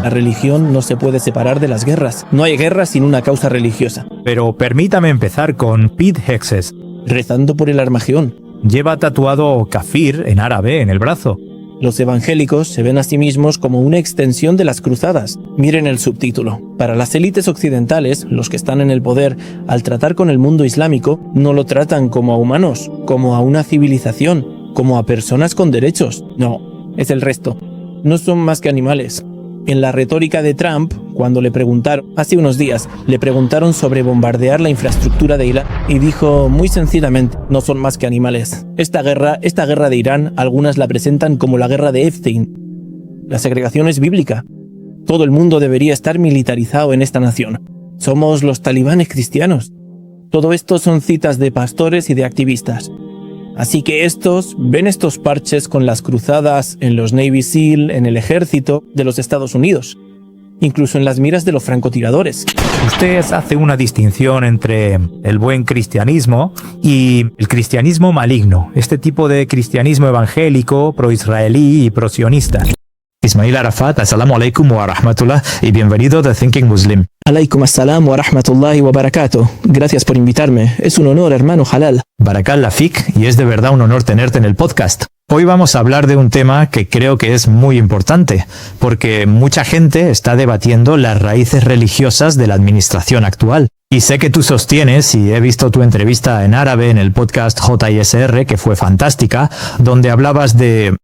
La religión no se puede separar de las guerras. No hay guerra sin una causa religiosa. Pero permítame empezar con Pete Hegseth. Rezando por el Armagedón. Lleva tatuado kafir en árabe en el brazo. Los evangélicos se ven a sí mismos como una extensión de las cruzadas. Miren el subtítulo. Para las élites occidentales, los que están en el poder, al tratar con el mundo islámico, no lo tratan como a humanos, como a una civilización, como a personas con derechos. No, es el resto. No son más que animales. En la retórica de Trump, cuando le preguntaron, hace unos días, le preguntaron sobre bombardear la infraestructura de Irán y dijo muy sencillamente, no son más que animales. Esta guerra de Irán, algunas la presentan como la guerra de Epstein. La segregación es bíblica. Todo el mundo debería estar militarizado en esta nación. Somos los talibanes cristianos. Todo esto son citas de pastores y de activistas. Así que ven estos parches con las cruzadas en los Navy SEAL, en el ejército de los Estados Unidos, incluso en las miras de los francotiradores. Usted hace una distinción entre el buen cristianismo y el cristianismo maligno, este tipo de cristianismo evangélico, pro-israelí y pro-sionista. Ismail Arafat, assalamu alaikum wa rahmatullah y bienvenido a The Thinking Muslim. Alaikum assalam wa rahmatullahi wa barakatuh. Gracias por invitarme. Es un honor, hermano halal. Barakallah fik, y es de verdad un honor tenerte en el podcast. Hoy vamos a hablar de un tema que creo que es muy importante, porque mucha gente está debatiendo las raíces religiosas de la administración actual. Y sé que tú sostienes, y he visto tu entrevista en árabe en el podcast JISR, que fue fantástica, donde hablabas de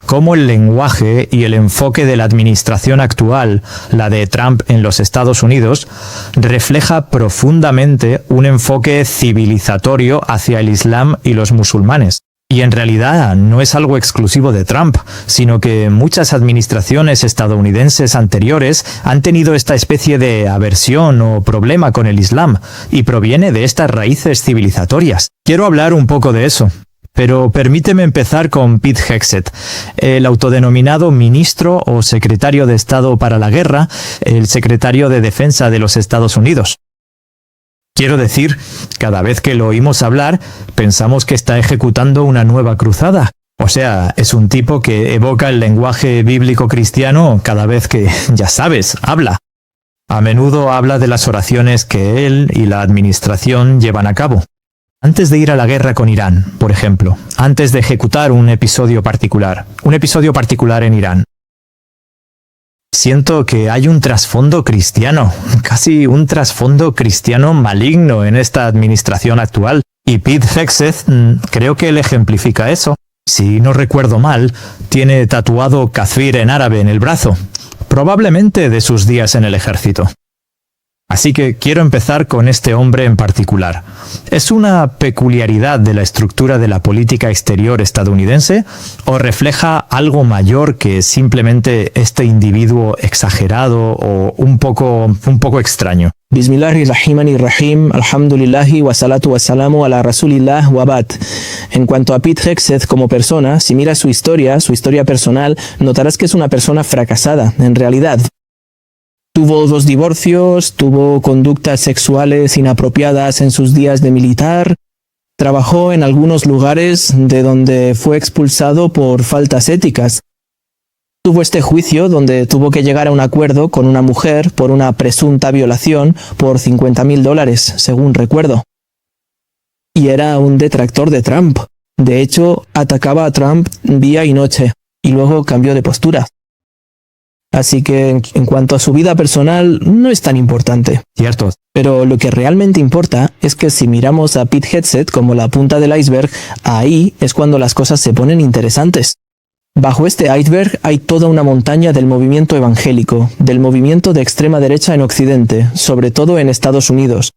cómo el lenguaje y el enfoque de la administración actual, la de Trump en los Estados Unidos, refleja profundamente un enfoque civilizatorio hacia el Islam y los musulmanes. Y en realidad no es algo exclusivo de Trump, sino que muchas administraciones estadounidenses anteriores han tenido esta especie de aversión o problema con el Islam, y proviene de estas raíces civilizatorias. Quiero hablar un poco de eso. Pero permíteme empezar con Pete Hegseth, el autodenominado ministro o secretario de Estado para la Guerra, el secretario de Defensa de los Estados Unidos. Quiero decir, cada vez que lo oímos hablar, pensamos que está ejecutando una nueva cruzada. O sea, es un tipo que evoca el lenguaje bíblico cristiano cada vez que, ya sabes, habla. A menudo habla de las oraciones que él y la administración llevan a cabo. Antes de ir a la guerra con Irán, por ejemplo, antes de ejecutar un episodio particular en Irán, siento que hay un trasfondo cristiano, casi un trasfondo cristiano maligno en esta administración actual, y Pete Hegseth creo que él ejemplifica eso. Si no recuerdo mal, tiene tatuado kafir en árabe en el brazo, probablemente de sus días en el ejército. Así que quiero empezar con este hombre en particular. ¿Es una peculiaridad de la estructura de la política exterior estadounidense o refleja algo mayor que simplemente este individuo exagerado o un poco extraño? Bismillahirrahmanirrahim, alhamdulillahi wa salatu wa salamu ala rasulillah wa ba'd. En cuanto a Pete Hegseth como persona, si miras su historia personal, notarás que es una persona fracasada, en realidad. Tuvo 2 divorcios, tuvo conductas sexuales inapropiadas en sus días de militar, trabajó en algunos lugares de donde fue expulsado por faltas éticas. Tuvo este juicio donde tuvo que llegar a un acuerdo con una mujer por una presunta violación por $50,000, según recuerdo. Y era un detractor de Trump. De hecho, atacaba a Trump día y noche, y luego cambió de postura. Así que, en cuanto a su vida personal, no es tan importante. Cierto. Pero lo que realmente importa es que si miramos a Pete Hegseth como la punta del iceberg, ahí es cuando las cosas se ponen interesantes. Bajo este iceberg hay toda una montaña del movimiento evangélico, del movimiento de extrema derecha en Occidente, sobre todo en Estados Unidos.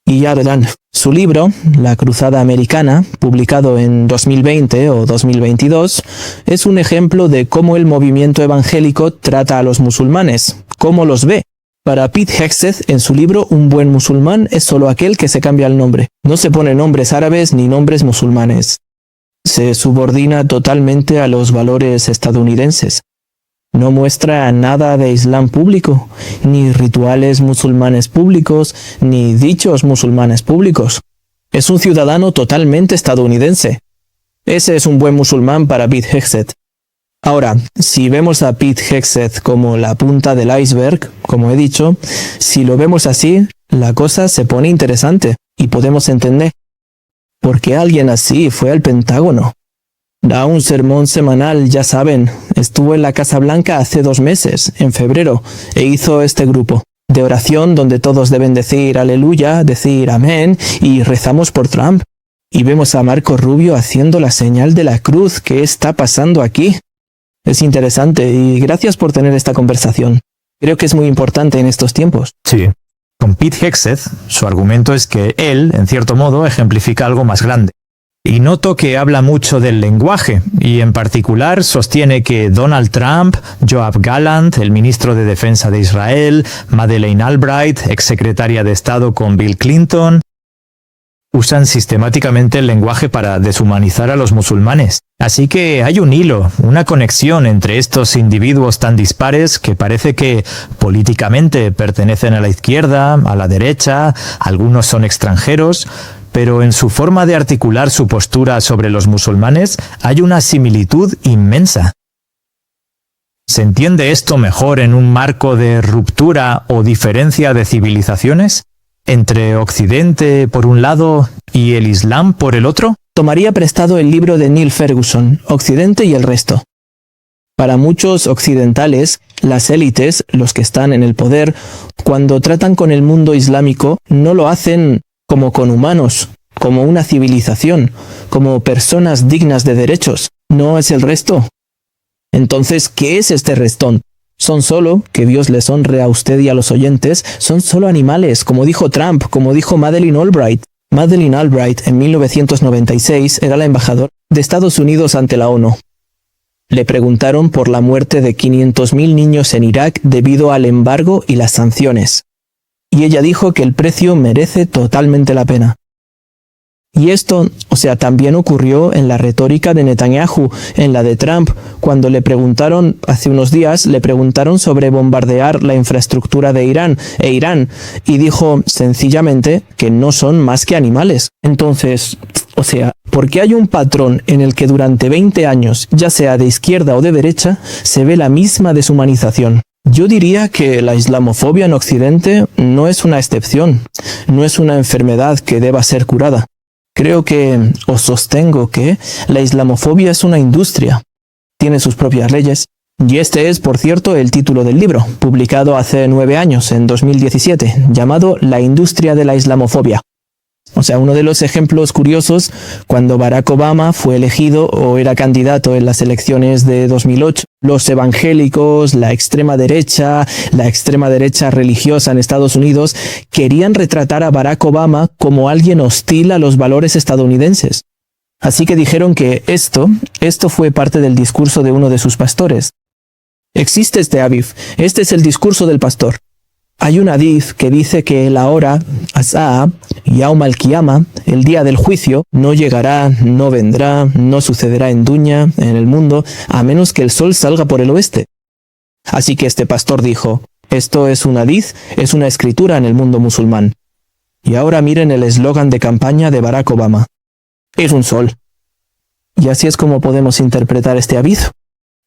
Y ya verán, su libro, La Cruzada Americana, publicado en 2020 o 2022, es un ejemplo de cómo el movimiento evangélico trata a los musulmanes, cómo los ve. Para Pete Hegseth, en su libro, un buen musulmán es solo aquel que se cambia el nombre. No se pone nombres árabes ni nombres musulmanes. Se subordina totalmente a los valores estadounidenses. No muestra nada de Islam público, ni rituales musulmanes públicos, ni dichos musulmanes públicos. Es un ciudadano totalmente estadounidense. Ese es un buen musulmán para Pete Hegseth. Ahora, si vemos a Pete Hegseth como la punta del iceberg, como he dicho, si lo vemos así, la cosa se pone interesante y podemos entender por qué alguien así fue al Pentágono. Da un sermón semanal, ya saben, estuvo en la Casa Blanca hace 2 meses, en febrero, e hizo este grupo de oración donde todos deben decir aleluya, decir amén y rezamos por Trump. Y vemos a Marco Rubio haciendo la señal de la cruz. ¿Qué está pasando aquí? Es interesante y gracias por tener esta conversación. Creo que es muy importante en estos tiempos. Sí. Con Pete Hegseth, su argumento es que él, en cierto modo, ejemplifica algo más grande. Y noto que habla mucho del lenguaje, y en particular sostiene que Donald Trump, Yoav Gallant, el ministro de Defensa de Israel, Madeleine Albright, exsecretaria de Estado con Bill Clinton, usan sistemáticamente el lenguaje para deshumanizar a los musulmanes. Así que hay un hilo, una conexión entre estos individuos tan dispares que parece que políticamente pertenecen a la izquierda, a la derecha, algunos son extranjeros, pero en su forma de articular su postura sobre los musulmanes hay una similitud inmensa. ¿Se entiende esto mejor en un marco de ruptura o diferencia de civilizaciones? ¿Entre Occidente por un lado y el Islam por el otro? Tomaría prestado el libro de Neil Ferguson, Occidente y el resto. Para muchos occidentales, las élites, los que están en el poder, cuando tratan con el mundo islámico, no lo hacen como con humanos, como una civilización, como personas dignas de derechos. ¿No es el resto? Entonces, ¿qué es este restón? Son solo, que Dios les honre a usted y a los oyentes, son solo animales, como dijo Trump, como dijo Madeleine Albright. Madeleine Albright, en 1996, era la embajadora de Estados Unidos ante la ONU. Le preguntaron por la muerte de 500.000 niños en Irak debido al embargo y las sanciones. Y ella dijo que el precio merece totalmente la pena. Y esto, también ocurrió en la retórica de Netanyahu, en la de Trump, cuando le preguntaron, hace unos días, le preguntaron sobre bombardear la infraestructura de Irán y dijo sencillamente que no son más que animales. Entonces, ¿por qué hay un patrón en el que durante 20 años, ya sea de izquierda o de derecha, se ve la misma deshumanización? Yo diría que la islamofobia en Occidente no es una excepción, no es una enfermedad que deba ser curada. Creo que, os sostengo que, la islamofobia es una industria. Tiene sus propias leyes. Y este es, por cierto, el título del libro, publicado hace 9 años, en 2017, llamado La industria de la islamofobia. Uno de los ejemplos curiosos, cuando Barack Obama fue elegido o era candidato en las elecciones de 2008, los evangélicos, la extrema derecha religiosa en Estados Unidos, querían retratar a Barack Obama como alguien hostil a los valores estadounidenses. Así que dijeron que esto fue parte del discurso de uno de sus pastores. Existe este hadith, este es el discurso del pastor. Hay un hadith que dice que la hora, Asá, Yaum al-Qiyama, el día del juicio, no llegará, no vendrá, no sucederá en Dunya, en el mundo, a menos que el sol salga por el oeste. Así que este pastor dijo, esto es un hadith, es una escritura en el mundo musulmán. Y ahora miren el eslogan de campaña de Barack Obama. Es un sol. Y así es como podemos interpretar este aviso.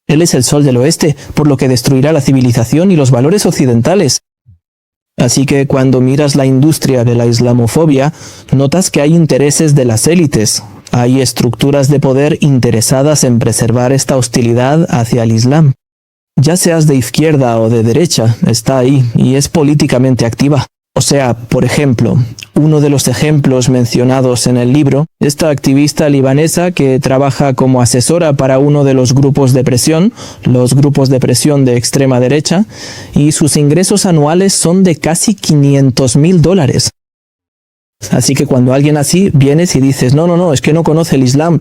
Él es el sol del oeste, por lo que destruirá la civilización y los valores occidentales. Así que cuando miras la industria de la islamofobia, notas que hay intereses de las élites. Hay estructuras de poder interesadas en preservar esta hostilidad hacia el Islam. Ya seas de izquierda o de derecha, está ahí y es políticamente activa. Por ejemplo, uno de los ejemplos mencionados en el libro, esta activista libanesa que trabaja como asesora para uno de los grupos de presión de extrema derecha, y sus ingresos anuales son de casi $500,000. Así que cuando alguien así vienes y dices, no, es que no conoce el Islam,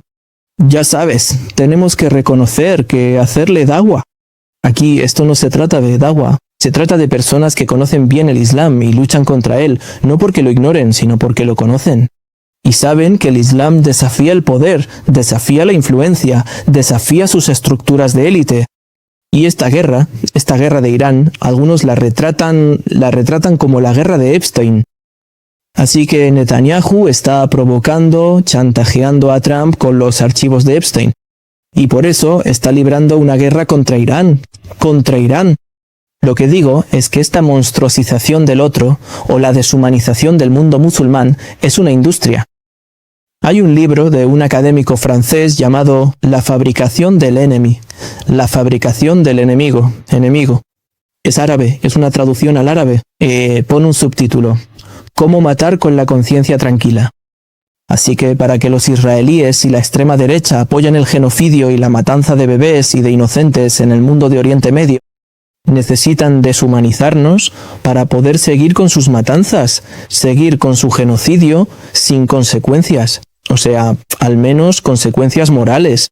ya sabes, tenemos que reconocer que hacerle da'wah. Aquí esto no se trata de da'wah. Se trata de personas que conocen bien el Islam y luchan contra él, no porque lo ignoren, sino porque lo conocen. Y saben que el Islam desafía el poder, desafía la influencia, desafía sus estructuras de élite. Y esta guerra de Irán, algunos la retratan como la guerra de Epstein. Así que Netanyahu está provocando, chantajeando a Trump con los archivos de Epstein. y por eso está librando una guerra contra Irán. Contra Irán. Lo que digo es que esta monstruosización del otro, o la deshumanización del mundo musulmán, es una industria. Hay un libro de un académico francés llamado La fabricación del ennemi, la fabricación del enemigo. Es árabe, es una traducción al árabe. Pone un subtítulo: Cómo matar con la conciencia tranquila. Así que para que los israelíes y la extrema derecha apoyen el genocidio y la matanza de bebés y de inocentes en el mundo de Oriente Medio, necesitan deshumanizarnos para poder seguir con sus matanzas, seguir con su genocidio sin consecuencias. O sea, al menos consecuencias morales.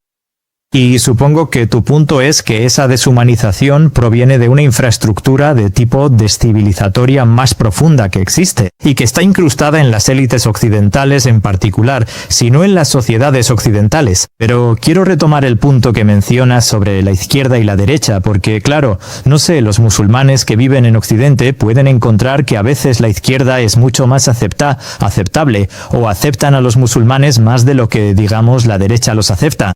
Y supongo que tu punto es que esa deshumanización proviene de una infraestructura de tipo descivilizatoria más profunda que existe, y que está incrustada en las élites occidentales en particular, si no en las sociedades occidentales. Pero quiero retomar el punto que mencionas sobre la izquierda y la derecha, porque claro, no sé, los musulmanes que viven en Occidente pueden encontrar que a veces la izquierda es mucho más aceptable, o aceptan a los musulmanes más de lo que, digamos, la derecha los acepta.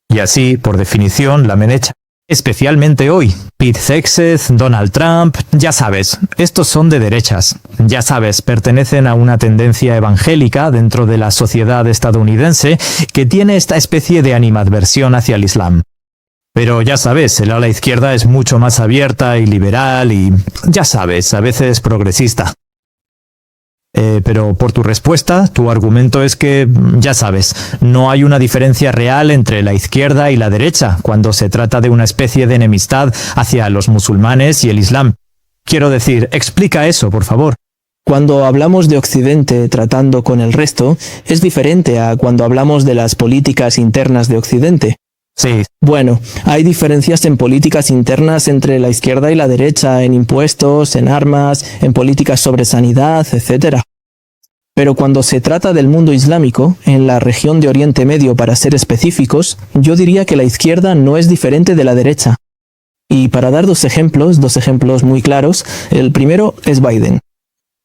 Y así, por definición, la derecha. Especialmente hoy, Pete Hegseth, Donald Trump, ya sabes, estos son de derechas. Ya sabes, pertenecen a una tendencia evangélica dentro de la sociedad estadounidense que tiene esta especie de animadversión hacia el Islam. Pero ya sabes, el ala izquierda es mucho más abierta y liberal y, ya sabes, a veces progresista. Pero por tu respuesta, tu argumento es que, ya sabes, no hay una diferencia real entre la izquierda y la derecha cuando se trata de una especie de enemistad hacia los musulmanes y el Islam. Quiero decir, explica eso, por favor. Cuando hablamos de Occidente tratando con el resto, es diferente a cuando hablamos de las políticas internas de Occidente. Sí. Bueno, hay diferencias en políticas internas entre la izquierda y la derecha, en impuestos, en armas, en políticas sobre sanidad, etc. Pero cuando se trata del mundo islámico, en la región de Oriente Medio para ser específicos, yo diría que la izquierda no es diferente de la derecha. Y para dar dos ejemplos muy claros, el primero es Biden.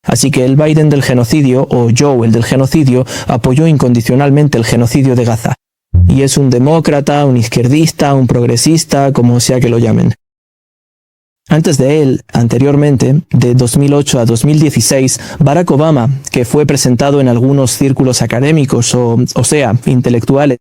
Así que el Biden del genocidio, o Joe el del genocidio, apoyó incondicionalmente el genocidio de Gaza. Y es un demócrata, un izquierdista, un progresista, como sea que lo llamen. Antes de él, anteriormente, de 2008 a 2016, Barack Obama, que fue presentado en algunos círculos académicos, o sea, intelectuales,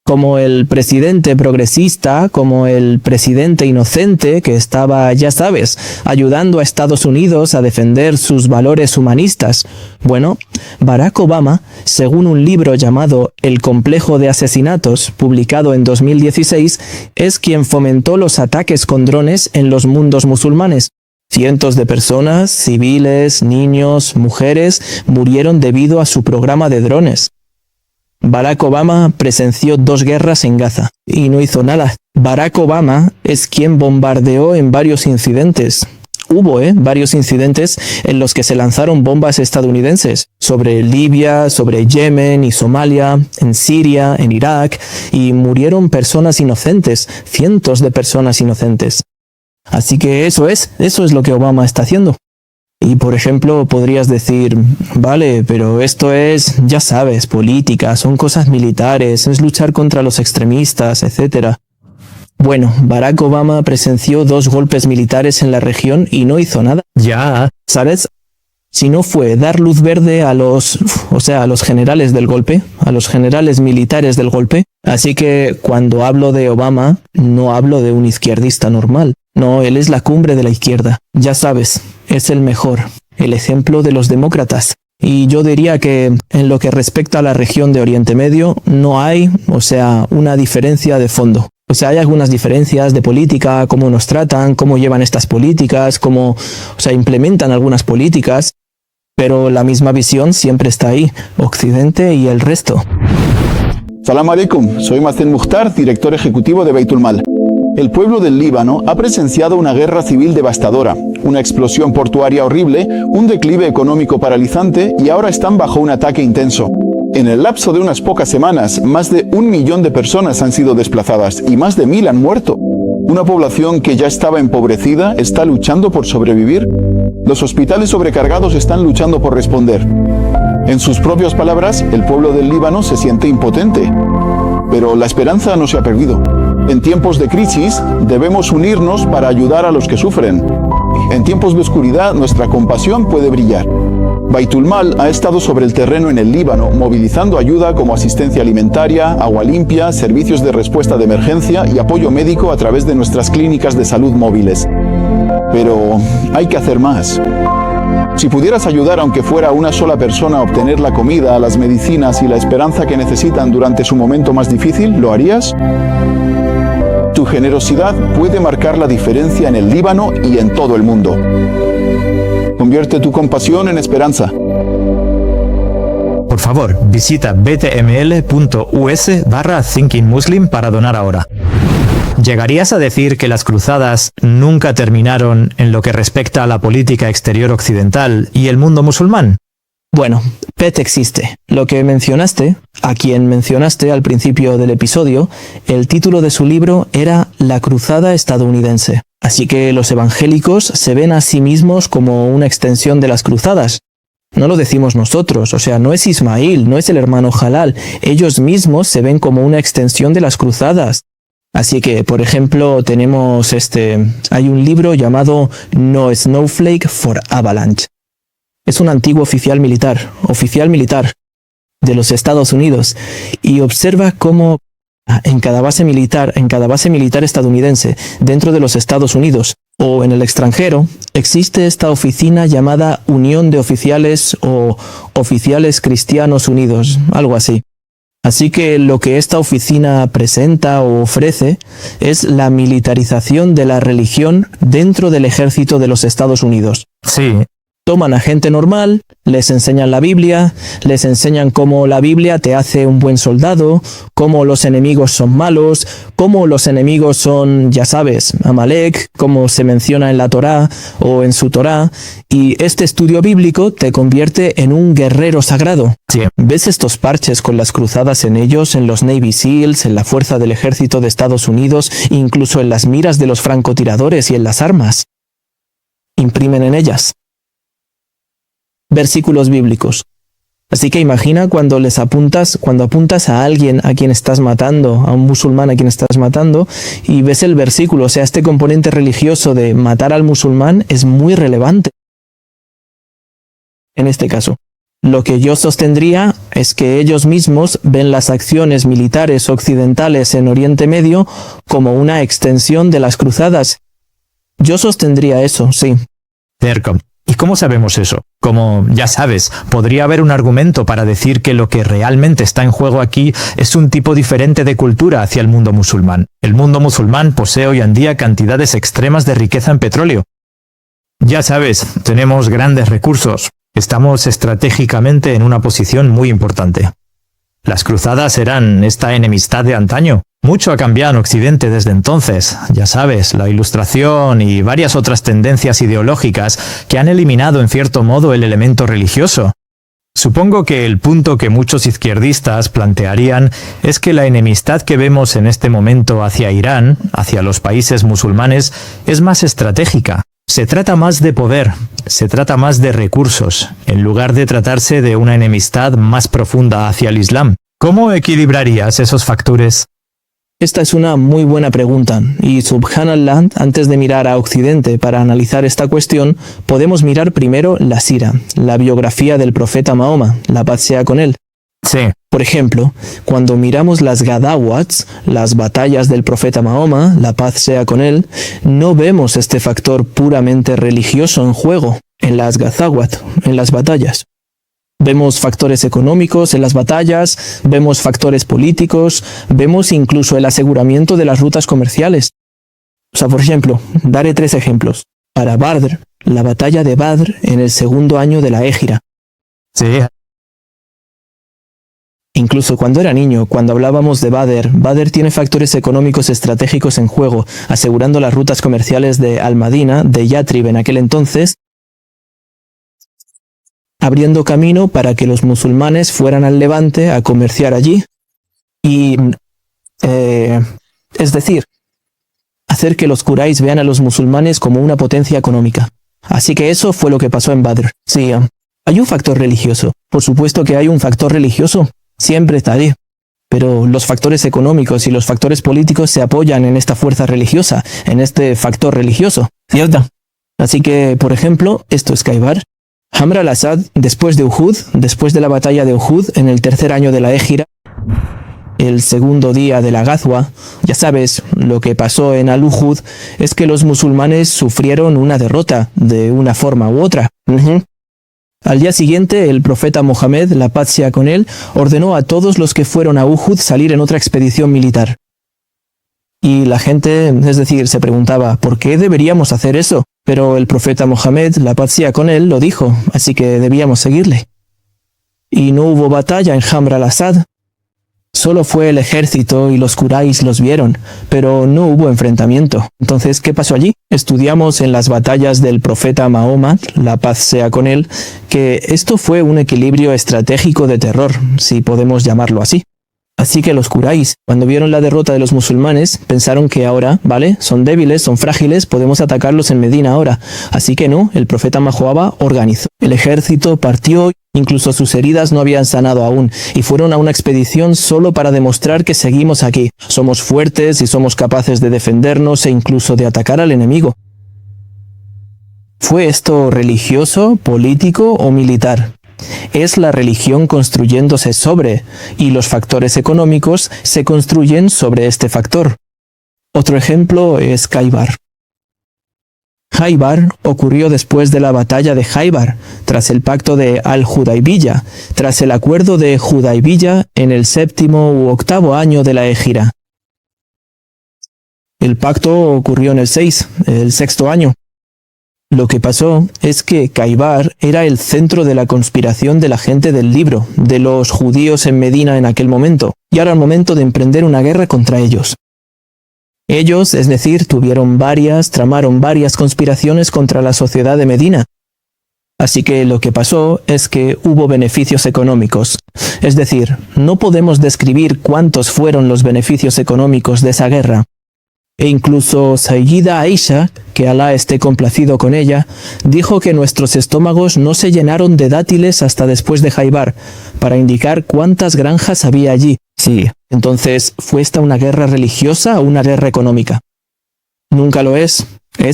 como el presidente progresista, como el presidente inocente que estaba, ya sabes, ayudando a Estados Unidos a defender sus valores humanistas. Bueno, Barack Obama, según un libro llamado El complejo de asesinatos, publicado en 2016, es quien fomentó los ataques con drones en los mundos musulmanes. Cientos de personas, civiles, niños, mujeres, murieron debido a su programa de drones. Barack Obama presenció 2 guerras en Gaza y no hizo nada. Barack Obama es quien bombardeó en varios incidentes. Hubo varios incidentes en los que se lanzaron bombas estadounidenses sobre Libia, sobre Yemen y Somalia, en Siria, en Irak, y murieron personas inocentes, cientos de personas inocentes. Así que eso es lo que Obama está haciendo. Y por ejemplo, podrías decir, vale, pero esto es, ya sabes, política, son cosas militares, es luchar contra los extremistas, etc. Bueno, Barack Obama presenció 2 golpes militares en la región y no hizo nada. Ya. ¿Sabes? Si no fue dar luz verde a los generales del golpe, a los generales militares del golpe. Así que cuando hablo de Obama, no hablo de un izquierdista normal. No, él es la cumbre de la izquierda. Ya sabes, es el mejor, el ejemplo de los demócratas. Y yo diría que en lo que respecta a la región de Oriente Medio, no hay, una diferencia de fondo. Hay algunas diferencias de política, cómo nos tratan, cómo llevan estas políticas, cómo, implementan algunas políticas, pero la misma visión siempre está ahí, Occidente y el resto. Salam alaikum, soy Mazen Mukhtar, director ejecutivo de Beitul Mal. El pueblo del Líbano ha presenciado una guerra civil devastadora, una explosión portuaria horrible, un declive económico paralizante y ahora están bajo un ataque intenso. En el lapso de unas pocas semanas, más de 1 millón de personas han sido desplazadas y más de 1000 han muerto. Una población que ya estaba empobrecida está luchando por sobrevivir. Los hospitales sobrecargados están luchando por responder. En sus propias palabras, el pueblo del Líbano se siente impotente. Pero la esperanza no se ha perdido. En tiempos de crisis debemos unirnos para ayudar a los que sufren. En tiempos de oscuridad nuestra compasión puede brillar. Baitul Mal ha estado sobre el terreno en el Líbano, movilizando ayuda como asistencia alimentaria, agua limpia, servicios de respuesta de emergencia y apoyo médico a través de nuestras clínicas de salud móviles. Pero hay que hacer más. Si pudieras ayudar aunque fuera una sola persona a obtener la comida, las medicinas y la esperanza que necesitan durante su momento más difícil, ¿lo harías? Tu generosidad puede marcar la diferencia en el Líbano y en todo el mundo. Convierte tu compasión en esperanza. Por favor, visita btml.us/thinkingmuslim para donar ahora. ¿Llegarías a decir que las cruzadas nunca terminaron en lo que respecta a la política exterior occidental y el mundo musulmán? Bueno, Pet existe. Lo que mencionaste, a quien mencionaste al principio del episodio, el título de su libro era La Cruzada Estadounidense. Así que los evangélicos se ven a sí mismos como una extensión de las cruzadas. No lo decimos nosotros, o sea, no es Ismail, no es el hermano Jalal. Ellos mismos se ven como una extensión de las cruzadas. Así que, por ejemplo, tenemos hay un libro llamado No Snowflake for Avalanche. Es un antiguo oficial militar de los Estados Unidos, y observa cómo en cada base militar estadounidense dentro de los Estados Unidos o en el extranjero existe esta oficina llamada Unión de Oficiales o Oficiales Cristianos Unidos, algo así. Así que lo que esta oficina presenta o ofrece es la militarización de la religión dentro del ejército de los Estados Unidos. Sí. Toman a gente normal, les enseñan la Biblia, les enseñan cómo la Biblia te hace un buen soldado, cómo los enemigos son malos, cómo los enemigos son, ya sabes, Amalek, como se menciona en la Torá o en su Torá, y este estudio bíblico te convierte en un guerrero sagrado. Sí. ¿Ves estos parches con las cruzadas en ellos, en los Navy SEALs, en la fuerza del ejército de Estados Unidos, incluso en las miras de los francotiradores y en las armas? Imprimen en ellas versículos bíblicos. Así que imagina cuando apuntas a alguien a quien estás matando, a un musulmán a quien estás matando, y ves el versículo, o sea, este componente religioso de matar al musulmán es muy relevante. En este caso, lo que yo sostendría es que ellos mismos ven las acciones militares occidentales en Oriente Medio como una extensión de las cruzadas. Yo sostendría eso, sí. Cerco. ¿Y cómo sabemos eso? Como ya sabes, podría haber un argumento para decir que lo que realmente está en juego aquí es un tipo diferente de cultura hacia el mundo musulmán. El mundo musulmán posee hoy en día cantidades extremas de riqueza en petróleo. Ya sabes, tenemos grandes recursos. Estamos estratégicamente en una posición muy importante. Las cruzadas eran esta enemistad de antaño. Mucho ha cambiado en Occidente desde entonces, ya sabes, la Ilustración y varias otras tendencias ideológicas que han eliminado en cierto modo el elemento religioso. Supongo que el punto que muchos izquierdistas plantearían es que la enemistad que vemos en este momento hacia Irán, hacia los países musulmanes, es más estratégica. Se trata más de poder, se trata más de recursos, en lugar de tratarse de una enemistad más profunda hacia el Islam. ¿Cómo equilibrarías esos factores? Esta es una muy buena pregunta, y subhanallah, antes de mirar a Occidente para analizar esta cuestión, podemos mirar primero la sira, la biografía del profeta Mahoma, la paz sea con él. Sí. Por ejemplo, cuando miramos las Ghazawats, las batallas del profeta Mahoma, la paz sea con él, no vemos este factor puramente religioso en juego en las Ghazawat, en las batallas. Vemos factores económicos en las batallas, vemos factores políticos, vemos incluso el aseguramiento de las rutas comerciales. O sea, por ejemplo, daré 3 ejemplos. Para Badr, la batalla de Badr en el 2.º año de la Égira. Sí. Incluso cuando era niño, cuando hablábamos de Badr tiene factores económicos estratégicos en juego, asegurando las rutas comerciales de Al-Madina, de Yatrib en aquel entonces, abriendo camino para que los musulmanes fueran al Levante a comerciar allí y, es decir, hacer que los Quraysh vean a los musulmanes como una potencia económica. Así que eso fue lo que pasó en Badr. Sí, hay un factor religioso. Por supuesto que hay un factor religioso. Siempre está ahí. Pero los factores económicos y los factores políticos se apoyan en esta fuerza religiosa, en este factor religioso, ¿cierto? Así que, por ejemplo, esto es Khaybar. Amr al-Asad, después de Uhud, después de la batalla de Uhud, en el tercer año de la Égira, el segundo día de la Ghazwa, ya sabes, lo que pasó en Al-Uhud es que los musulmanes sufrieron una derrota de una forma u otra. Al día siguiente, el profeta Mohammed, la paz sea con él, ordenó a todos los que fueron a Uhud salir en otra expedición militar. Y la gente, es decir, se preguntaba, ¿por qué deberíamos hacer eso? Pero el profeta Mohammed, la paz sea con él, lo dijo, así que debíamos seguirle. Y no hubo batalla en Amr al-Asad. Solo fue el ejército y los Quraysh los vieron, pero no hubo enfrentamiento. Entonces, ¿qué pasó allí? Estudiamos en las batallas del profeta Mahoma, la paz sea con él, que esto fue un equilibrio estratégico de terror, si podemos llamarlo así. Así que los Quraysh, cuando vieron la derrota de los musulmanes, pensaron que ahora, ¿vale? Son débiles, son frágiles, podemos atacarlos en Medina ahora. Así que no, el profeta Mahoma organizó. El ejército partió, incluso sus heridas no habían sanado aún, y fueron a una expedición solo para demostrar que seguimos aquí. Somos fuertes y somos capaces de defendernos e incluso de atacar al enemigo. ¿Fue esto religioso, político o militar? Es la religión construyéndose sobre, y los factores económicos se construyen sobre este factor. Otro ejemplo es Khaybar. Khaybar ocurrió después de la batalla de Khaybar, tras el pacto de Al-Hudaybiyah, tras el acuerdo de Hudaybiyah en el 7º u 8º año de la Égira. El pacto ocurrió en el 6º año. Lo que pasó es que Khaybar era el centro de la conspiración de la gente del libro, de los judíos en Medina en aquel momento, y ahora el momento de emprender una guerra contra ellos. Ellos, es decir, tramaron varias conspiraciones contra la sociedad de Medina. Así que lo que pasó es que hubo beneficios económicos. Es decir, no podemos describir cuántos fueron los beneficios económicos de esa guerra. E incluso Sayyida Aisha, que Alá esté complacido con ella, dijo que nuestros estómagos no se llenaron de dátiles hasta después de Khaybar, para indicar cuántas granjas había allí. Sí, entonces, ¿fue esta una guerra religiosa o una guerra económica? Nunca lo es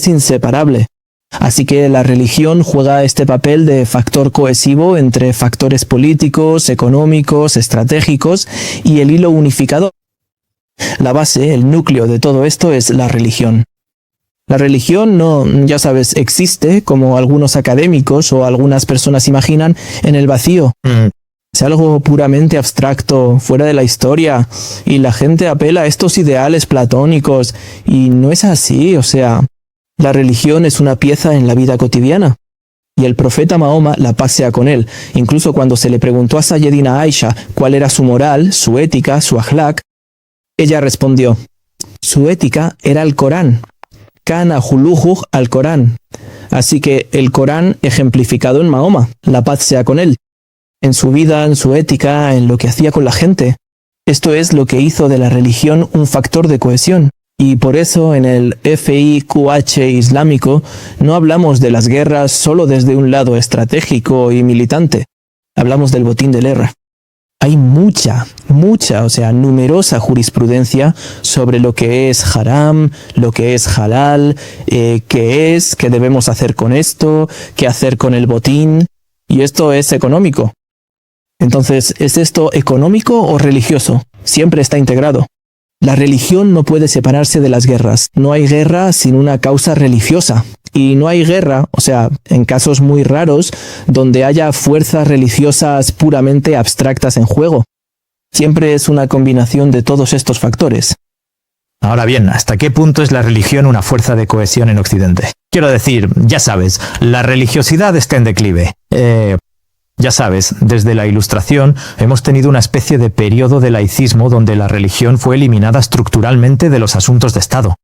inseparable. Así que la religión juega este papel de factor cohesivo entre factores políticos, económicos, estratégicos y el hilo unificador. La base, el núcleo de todo esto es la religión. La religión no, ya sabes, existe, como algunos académicos o algunas personas imaginan, en el vacío. Es algo puramente abstracto, fuera de la historia, y la gente apela a estos ideales platónicos, y no es así, o sea, la religión es una pieza en la vida cotidiana. Y el profeta Mahoma, la paz sea con él, incluso cuando se le preguntó a Sayyidina Aisha cuál era su moral, su ética, su akhlaq, ella respondió, su ética era el Corán. Kana julujuj al Corán. Así que el Corán ejemplificado en Mahoma, la paz sea con él. En su vida, en su ética, en lo que hacía con la gente. Esto es lo que hizo de la religión un factor de cohesión. Y por eso en el FIQH islámico no hablamos de las guerras solo desde un lado estratégico y militante. Hablamos del botín de guerra. Hay mucha, numerosa jurisprudencia sobre lo que es haram, lo que es halal, qué debemos hacer con esto, qué hacer con el botín, y esto es económico. Entonces, ¿es esto económico o religioso? Siempre está integrado. La religión no puede separarse de las guerras. No hay guerra sin una causa religiosa. Y no hay guerra, en casos muy raros, donde haya fuerzas religiosas puramente abstractas en juego. Siempre es una combinación de todos estos factores. Ahora bien, ¿hasta qué punto es la religión una fuerza de cohesión en Occidente? Quiero decir, ya sabes, la religiosidad está en declive. Ya sabes, desde la Ilustración hemos tenido una especie de periodo de laicismo donde la religión fue eliminada estructuralmente de los asuntos de Estado.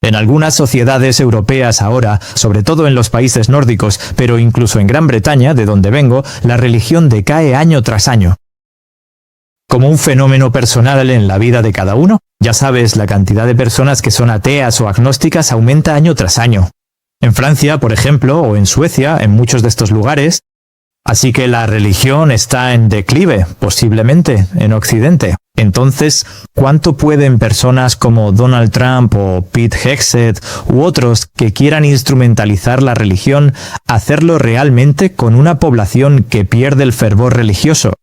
En algunas sociedades europeas ahora, sobre todo en los países nórdicos, pero incluso en Gran Bretaña, de donde vengo, la religión decae año tras año. Como un fenómeno personal en la vida de cada uno, ya sabes, la cantidad de personas que son ateas o agnósticas aumenta año tras año. En Francia, por ejemplo, o en Suecia, en muchos de estos lugares, Así que la religión está en declive, posiblemente, en Occidente. Entonces, ¿cuánto pueden personas como Donald Trump o Pete Hegseth u otros que quieran instrumentalizar la religión hacerlo realmente con una población que pierde el fervor religioso?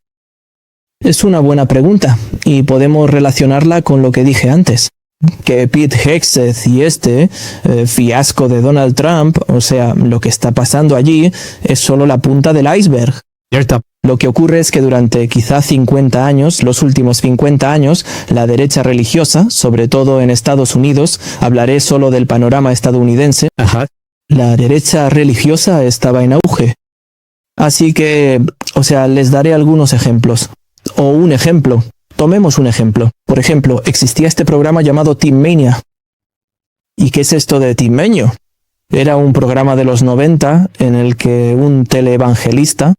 Es una buena pregunta, y podemos relacionarla con lo que dije antes. Que Pete Hegseth y fiasco de Donald Trump, o sea, lo que está pasando allí, es solo la punta del iceberg. Cierto. Lo que ocurre es que durante quizá 50 años, los últimos 50 años, la derecha religiosa, sobre todo en Estados Unidos, hablaré solo del panorama estadounidense, la derecha religiosa estaba en auge. Así que, les daré algunos ejemplos. O un ejemplo. Tomemos un ejemplo. Por ejemplo, existía este programa llamado Teen Mania. ¿Y qué es esto de Teen Mania? Era un programa de los 90 en el que un teleevangelista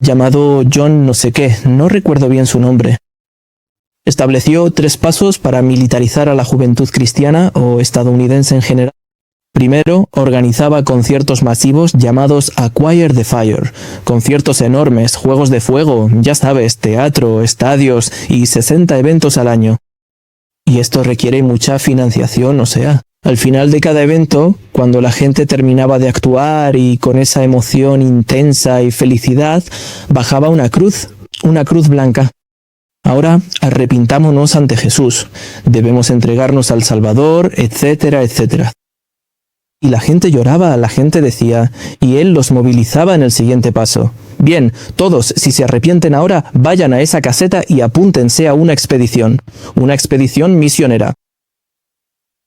llamado John no sé qué, no recuerdo bien su nombre, estableció 3 pasos para militarizar a la juventud cristiana o estadounidense en general. Primero, organizaba conciertos masivos llamados Acquire the Fire, conciertos enormes, juegos de fuego, ya sabes, teatro, estadios y 60 eventos al año. Y esto requiere mucha financiación, al final de cada evento, cuando la gente terminaba de actuar y con esa emoción intensa y felicidad, bajaba una cruz blanca. Ahora arrepintámonos ante Jesús, debemos entregarnos al Salvador, etcétera, etcétera. Y la gente lloraba, la gente decía, y él los movilizaba en el siguiente paso. Bien, todos, si se arrepienten ahora, vayan a esa caseta y apúntense a una expedición misionera.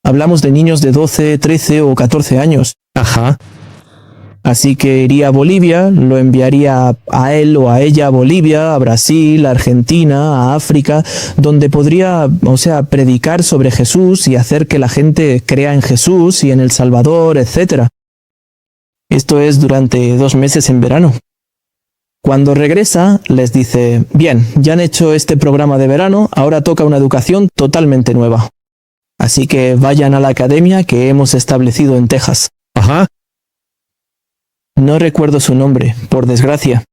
Hablamos de niños de 12, 13 o 14 años. Así que iría a Bolivia, lo enviaría a él o a ella a Bolivia, a Brasil, a Argentina, a África, donde podría, predicar sobre Jesús y hacer que la gente crea en Jesús y en el Salvador, etc. Esto es durante 2 meses en verano. Cuando regresa, les dice, bien, ya han hecho este programa de verano, ahora toca una educación totalmente nueva. Así que vayan a la academia que hemos establecido en Texas. No recuerdo su nombre, por desgracia.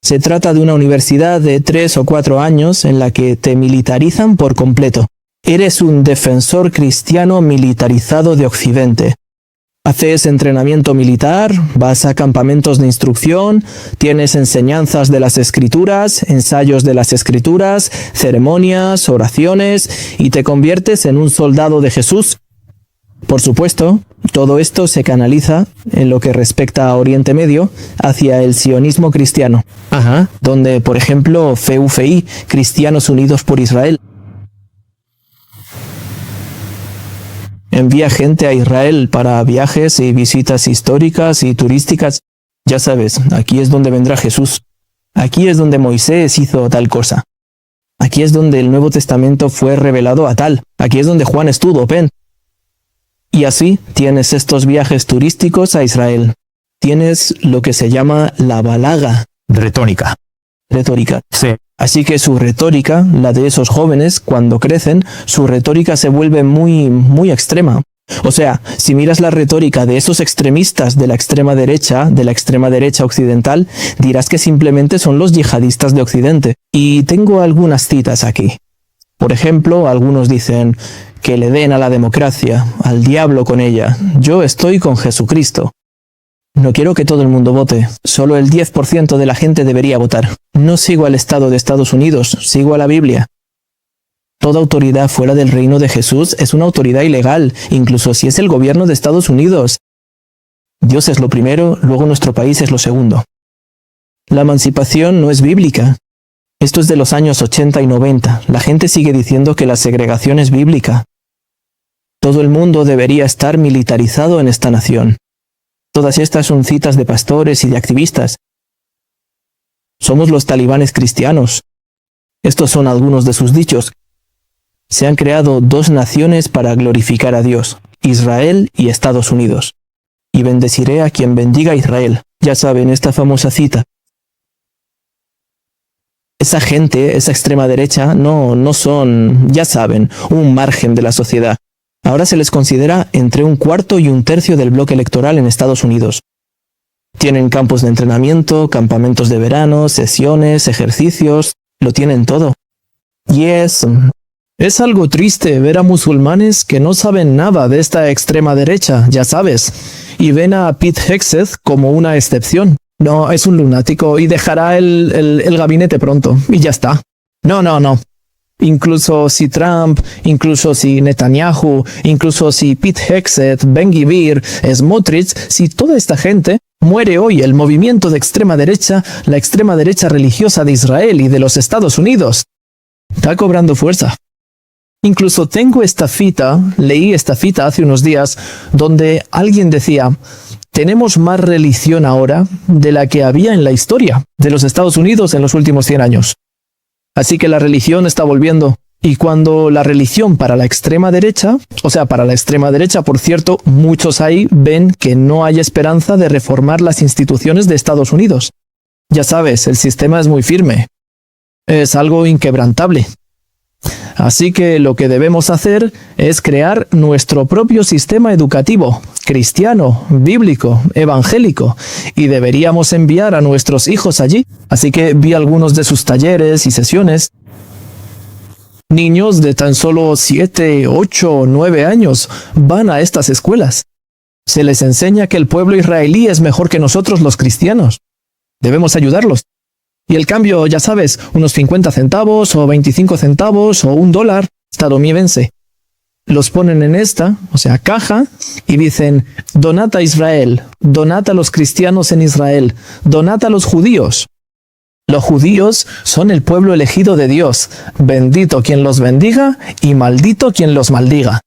Se trata de una universidad de 3 o 4 años en la que te militarizan por completo. Eres un defensor cristiano militarizado de Occidente. Haces entrenamiento militar, vas a campamentos de instrucción, tienes enseñanzas de las Escrituras, ensayos de las Escrituras, ceremonias, oraciones, y te conviertes en un soldado de Jesús. Por supuesto, todo esto se canaliza, en lo que respecta a Oriente Medio, hacia el sionismo cristiano, donde, por ejemplo, FUFI, Cristianos Unidos por Israel, envía gente a Israel para viajes y visitas históricas y turísticas. Ya sabes, aquí es donde vendrá Jesús. Aquí es donde Moisés hizo tal cosa. Aquí es donde el Nuevo Testamento fue revelado a tal. Aquí es donde Juan estuvo, ven. Y así tienes estos viajes turísticos a Israel. Tienes lo que se llama la balaga. Retórica. Sí. Así que su retórica, la de esos jóvenes, cuando crecen, su retórica se vuelve muy, muy extrema. Si miras la retórica de esos extremistas de la extrema derecha occidental, dirás que simplemente son los yihadistas de Occidente. Y tengo algunas citas aquí. Por ejemplo, algunos dicen que le den a la democracia, al diablo con ella. Yo estoy con Jesucristo. No quiero que todo el mundo vote. Solo el 10% de la gente debería votar. No sigo al Estado de Estados Unidos, sigo a la Biblia. Toda autoridad fuera del reino de Jesús es una autoridad ilegal, incluso si es el gobierno de Estados Unidos. Dios es lo primero, luego nuestro país es lo segundo. La emancipación no es bíblica. Esto es de los años 80 y 90. La gente sigue diciendo que la segregación es bíblica. Todo el mundo debería estar militarizado en esta nación. Todas estas son citas de pastores y de activistas. Somos los talibanes cristianos. Estos son algunos de sus dichos. Se han creado 2 naciones para glorificar a Dios, Israel y Estados Unidos. Y bendeciré a quien bendiga a Israel. Ya saben, esta famosa cita. Esa gente, esa extrema derecha, no son, ya saben, un margen de la sociedad. Ahora se les considera entre 1/4 y 1/3 del bloque electoral en Estados Unidos. Tienen campos de entrenamiento, campamentos de verano, sesiones, ejercicios, lo tienen todo. Y es algo triste ver a musulmanes que no saben nada de esta extrema derecha, ya sabes, y ven a Pete Hegseth como una excepción. No, es un lunático y dejará el gabinete pronto, y ya está. No. Incluso si Trump, incluso si Netanyahu, incluso si Pete Hegseth, Ben-Gvir, Smotrich, si toda esta gente muere hoy, el movimiento de extrema derecha, la extrema derecha religiosa de Israel y de los Estados Unidos, está cobrando fuerza. Incluso tengo leí esta cita hace unos días, donde alguien decía: tenemos más religión ahora de la que había en la historia de los Estados Unidos en los últimos 100 años. Así que la religión está volviendo. Y cuando la religión para la extrema derecha, por cierto, muchos ahí ven que no hay esperanza de reformar las instituciones de Estados Unidos. Ya sabes, el sistema es muy firme. Es algo inquebrantable. Así que lo que debemos hacer es crear nuestro propio sistema educativo, cristiano, bíblico, evangélico, y deberíamos enviar a nuestros hijos allí. Así que vi algunos de sus talleres y sesiones. Niños de tan solo 7, 8, 9 años van a estas escuelas. Se les enseña que el pueblo israelí es mejor que nosotros los cristianos. Debemos ayudarlos. Y el cambio, ya sabes, unos 50 centavos o 25 centavos o $1 estadounidense. Los ponen en caja, y dicen: donad a Israel, donad a los cristianos en Israel, donad a los judíos. Los judíos son el pueblo elegido de Dios. Bendito quien los bendiga y maldito quien los maldiga.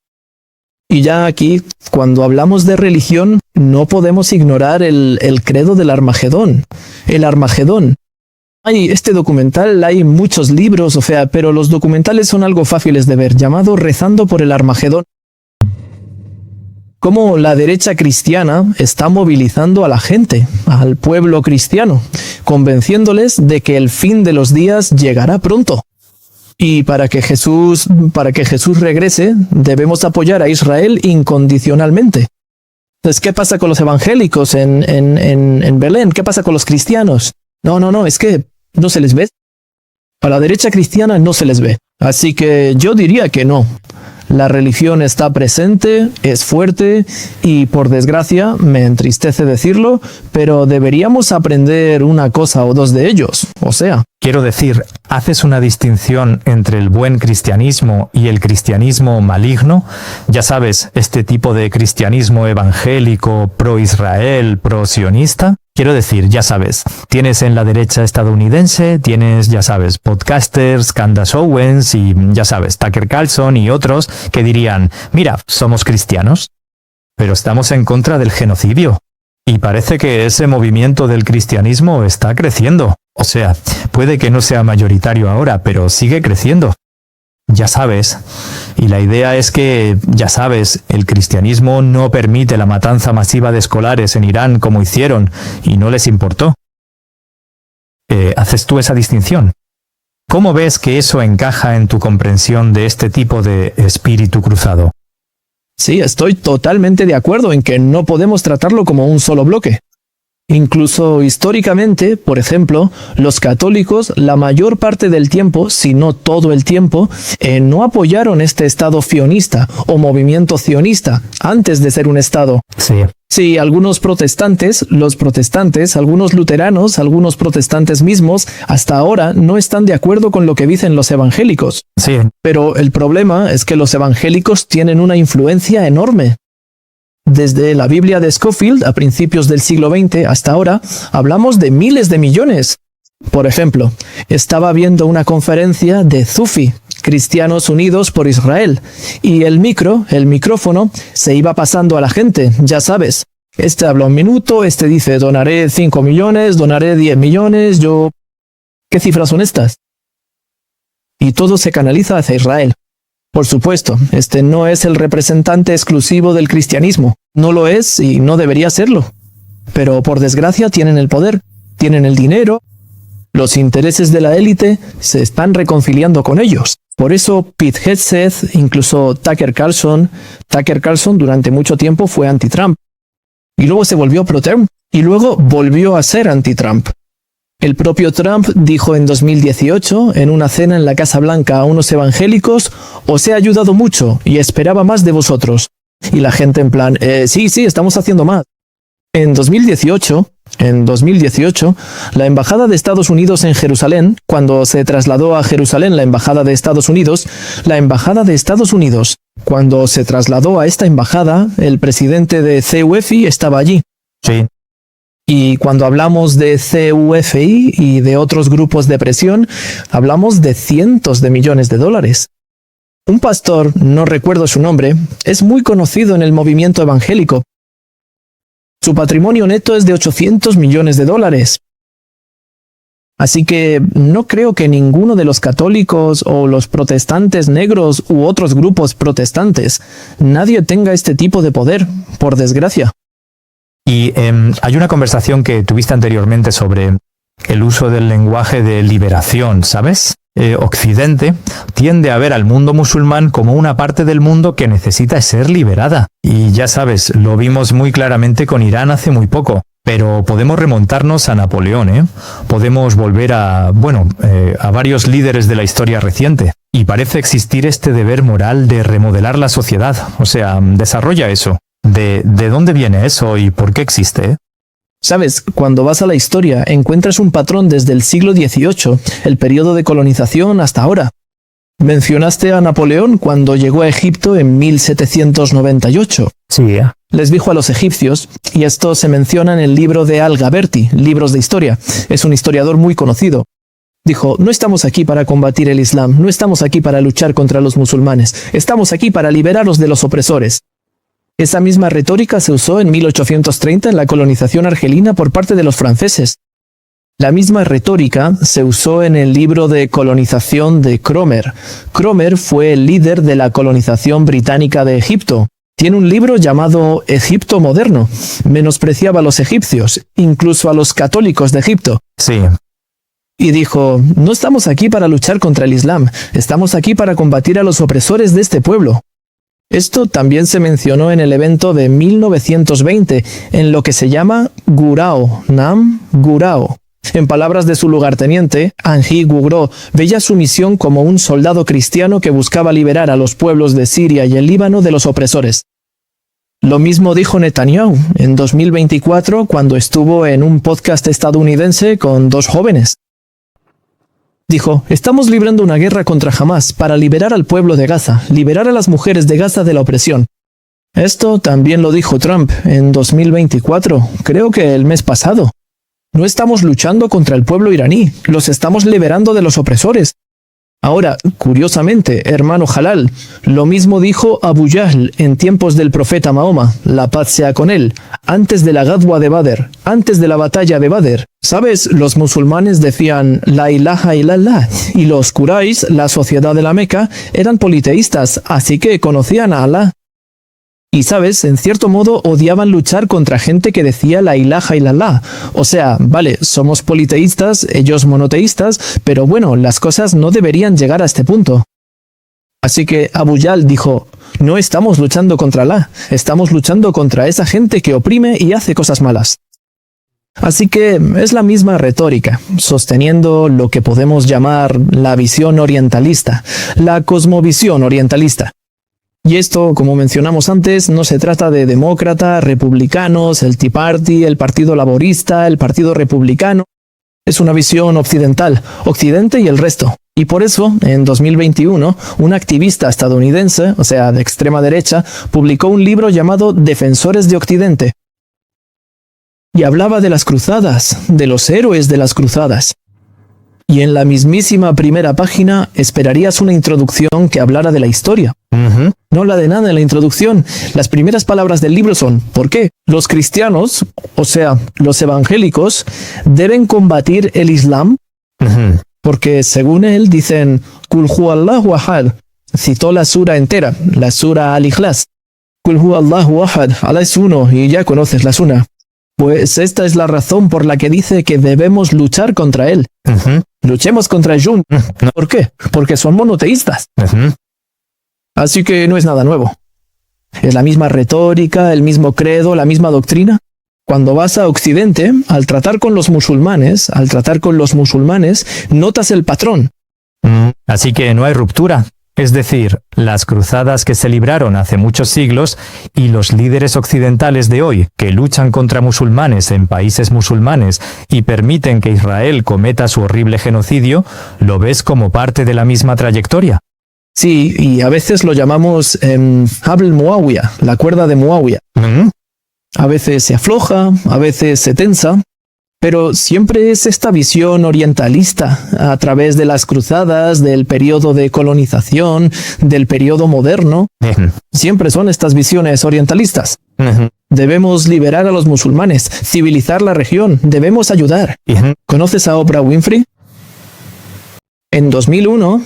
Y ya aquí, cuando hablamos de religión, no podemos ignorar el credo del Armagedón. El Armagedón. Hay este documental, hay muchos libros, pero los documentales son algo fáciles de ver, llamado Rezando por el Armagedón. Cómo la derecha cristiana está movilizando a la gente, al pueblo cristiano, convenciéndoles de que el fin de los días llegará pronto. Y para que Jesús regrese, debemos apoyar a Israel incondicionalmente. Entonces, ¿qué pasa con los evangélicos en Belén? ¿Qué pasa con los cristianos? No, es que no se les ve. A la derecha cristiana no se les ve. Así que yo diría que no. La religión está presente, es fuerte y, por desgracia, me entristece decirlo, pero deberíamos aprender una cosa o dos de ellos. Quiero decir, ¿haces una distinción entre el buen cristianismo y el cristianismo maligno? Ya sabes, este tipo de cristianismo evangélico, pro-Israel, pro-sionista. Quiero decir, ya sabes, tienes en la derecha estadounidense, tienes, ya sabes, podcasters, Candace Owens y, ya sabes, Tucker Carlson y otros que dirían: mira, somos cristianos, pero estamos en contra del genocidio. Y parece que ese movimiento del cristianismo está creciendo. Puede que no sea mayoritario ahora, pero sigue creciendo. Ya sabes. Y la idea es que, ya sabes, el cristianismo no permite la matanza masiva de escolares en Irán como hicieron, y no les importó. ¿Haces tú esa distinción? ¿Cómo ves que eso encaja en tu comprensión de este tipo de espíritu cruzado? Sí, estoy totalmente de acuerdo en que no podemos tratarlo como un solo bloque. Incluso históricamente, por ejemplo, los católicos la mayor parte del tiempo, si no todo el tiempo, no apoyaron este Estado sionista o movimiento sionista antes de ser un Estado. Sí, algunos protestantes, algunos luteranos, algunos protestantes mismos, hasta ahora no están de acuerdo con lo que dicen los evangélicos. Sí. Pero el problema es que los evangélicos tienen una influencia enorme. Desde la Biblia de Scofield a principios del siglo XX hasta ahora, hablamos de miles de millones. Por ejemplo, estaba viendo una conferencia de Zufi, Cristianos Unidos por Israel, y el micrófono, se iba pasando a la gente, ya sabes. Este habla 1 minuto, este dice: donaré 5 millones, donaré 10 millones, ¿Qué cifras son estas? Y todo se canaliza hacia Israel. Por supuesto, este no es el representante exclusivo del cristianismo. No lo es y no debería serlo. Pero por desgracia tienen el poder, tienen el dinero. Los intereses de la élite se están reconciliando con ellos. Por eso Pete Hegseth, incluso Tucker Carlson durante mucho tiempo fue anti-Trump. Y luego se volvió pro-Trump. y luego volvió a ser anti-Trump. El propio Trump dijo en 2018, en una cena en la Casa Blanca a unos evangélicos: «Os he ayudado mucho y esperaba más de vosotros». Y la gente en plan: sí, estamos haciendo más. En 2018, la Embajada de Estados Unidos en Jerusalén, cuando se trasladó a Jerusalén la Embajada de Estados Unidos, cuando se trasladó a esta embajada, el presidente de CUFI estaba allí. Sí. Y cuando hablamos de CUFI y de otros grupos de presión, hablamos de cientos de millones de dólares. Un pastor, no recuerdo su nombre, es muy conocido en el movimiento evangélico. Su patrimonio neto es de 800 millones de dólares. Así que no creo que ninguno de los católicos o los protestantes negros u otros grupos protestantes, nadie tenga este tipo de poder, por desgracia. Y hay una conversación que tuviste anteriormente sobre el uso del lenguaje de liberación, ¿sabes? Occidente tiende a ver al mundo musulmán como una parte del mundo que necesita ser liberada. Y ya sabes, lo vimos muy claramente con Irán hace muy poco. Pero podemos remontarnos a Napoleón, ¿eh? Podemos volver a varios líderes de la historia reciente. Y parece existir este deber moral de remodelar la sociedad. O sea, desarrolla eso. ¿De dónde viene eso y por qué existe? Sabes, cuando vas a la historia encuentras un patrón desde el siglo XVIII, el periodo de colonización, hasta ahora. Mencionaste a Napoleón cuando llegó a Egipto en 1798. Sí. Les dijo a los egipcios, y esto se menciona en el libro de Al-Ghaberti, Libros de Historia, es un historiador muy conocido. Dijo: no estamos aquí para combatir el Islam, no estamos aquí para luchar contra los musulmanes, estamos aquí para liberaros de los opresores. Esa misma retórica se usó en 1830 en la colonización argelina por parte de los franceses. La misma retórica se usó en el libro de colonización de Cromer. Cromer fue el líder de la colonización británica de Egipto. Tiene un libro llamado Egipto Moderno. Menospreciaba a los egipcios, incluso a los católicos de Egipto. Sí. Y dijo: no estamos aquí para luchar contra el Islam, estamos aquí para combatir a los opresores de este pueblo. Esto también se mencionó en el evento de 1920, en lo que se llama Gurao, Nam Gurao. En palabras de su lugarteniente, Anji Gugro veía su misión como un soldado cristiano que buscaba liberar a los pueblos de Siria y el Líbano de los opresores. Lo mismo dijo Netanyahu en 2024 cuando estuvo en un podcast estadounidense con dos jóvenes. Dijo: estamos librando una guerra contra Hamás para liberar al pueblo de Gaza, liberar a las mujeres de Gaza de la opresión. Esto también lo dijo Trump en 2024, creo que el mes pasado. No estamos luchando contra el pueblo iraní, los estamos liberando de los opresores. Ahora, curiosamente, hermano Halal, lo mismo dijo Abu Jahl en tiempos del profeta Mahoma, la paz sea con él, antes de la Ghazwa de Badr, antes de la batalla de Badr. ¿Sabes? Los musulmanes decían la ilaha illallah, y los Quraysh, la sociedad de la Meca, eran politeístas, así que conocían a Allah. Y sabes, en cierto modo odiaban luchar contra gente que decía la ilaha illallah. O sea, vale, somos politeístas, ellos monoteístas, pero bueno, las cosas no deberían llegar a este punto. Así que Abu Jahl dijo: no estamos luchando contra Allah, estamos luchando contra esa gente que oprime y hace cosas malas. Así que es la misma retórica, sosteniendo lo que podemos llamar la visión orientalista, la cosmovisión orientalista. Y esto, como mencionamos antes, no se trata de demócratas, republicanos, el Tea Party, el Partido Laborista, el Partido Republicano. Es una visión occidental, Occidente y el resto. Y por eso, en 2021, un activista estadounidense, o sea, de extrema derecha, publicó un libro llamado Defensores de Occidente. Y hablaba de las cruzadas, de los héroes de las cruzadas. Y en la mismísima primera página esperarías una introducción que hablara de la historia. No habla de nada en la introducción. Las primeras palabras del libro son: ¿por qué? Los cristianos, o sea, los evangélicos, deben combatir el Islam. Porque según él dicen Kul hu Allahu ahad. Citó la sura entera, la sura Al-Ikhlas. Kul hu Allahu ahad, Allah es uno y ya conoces la sura. Pues esta es la razón por la que dice que debemos luchar contra él. Luchemos contra el Jun. ¿Por qué? Porque son monoteístas. Así que no es nada nuevo. Es la misma retórica, el mismo credo, la misma doctrina. Cuando vas a Occidente, al tratar con los musulmanes, notas el patrón. Así que no hay ruptura. Es decir, las cruzadas que se libraron hace muchos siglos y los líderes occidentales de hoy que luchan contra musulmanes en países musulmanes y permiten que Israel cometa su horrible genocidio, ¿lo ves como parte de la misma trayectoria? Sí, y a veces lo llamamos Habl Muawiyah, la cuerda de Muawiyah. A veces se afloja, a veces se tensa, pero siempre es esta visión orientalista a través de las cruzadas, del periodo de colonización, del periodo moderno. Siempre son estas visiones orientalistas. Debemos liberar a los musulmanes, civilizar la región, debemos ayudar. ¿Conoces a Oprah Winfrey? En 2001,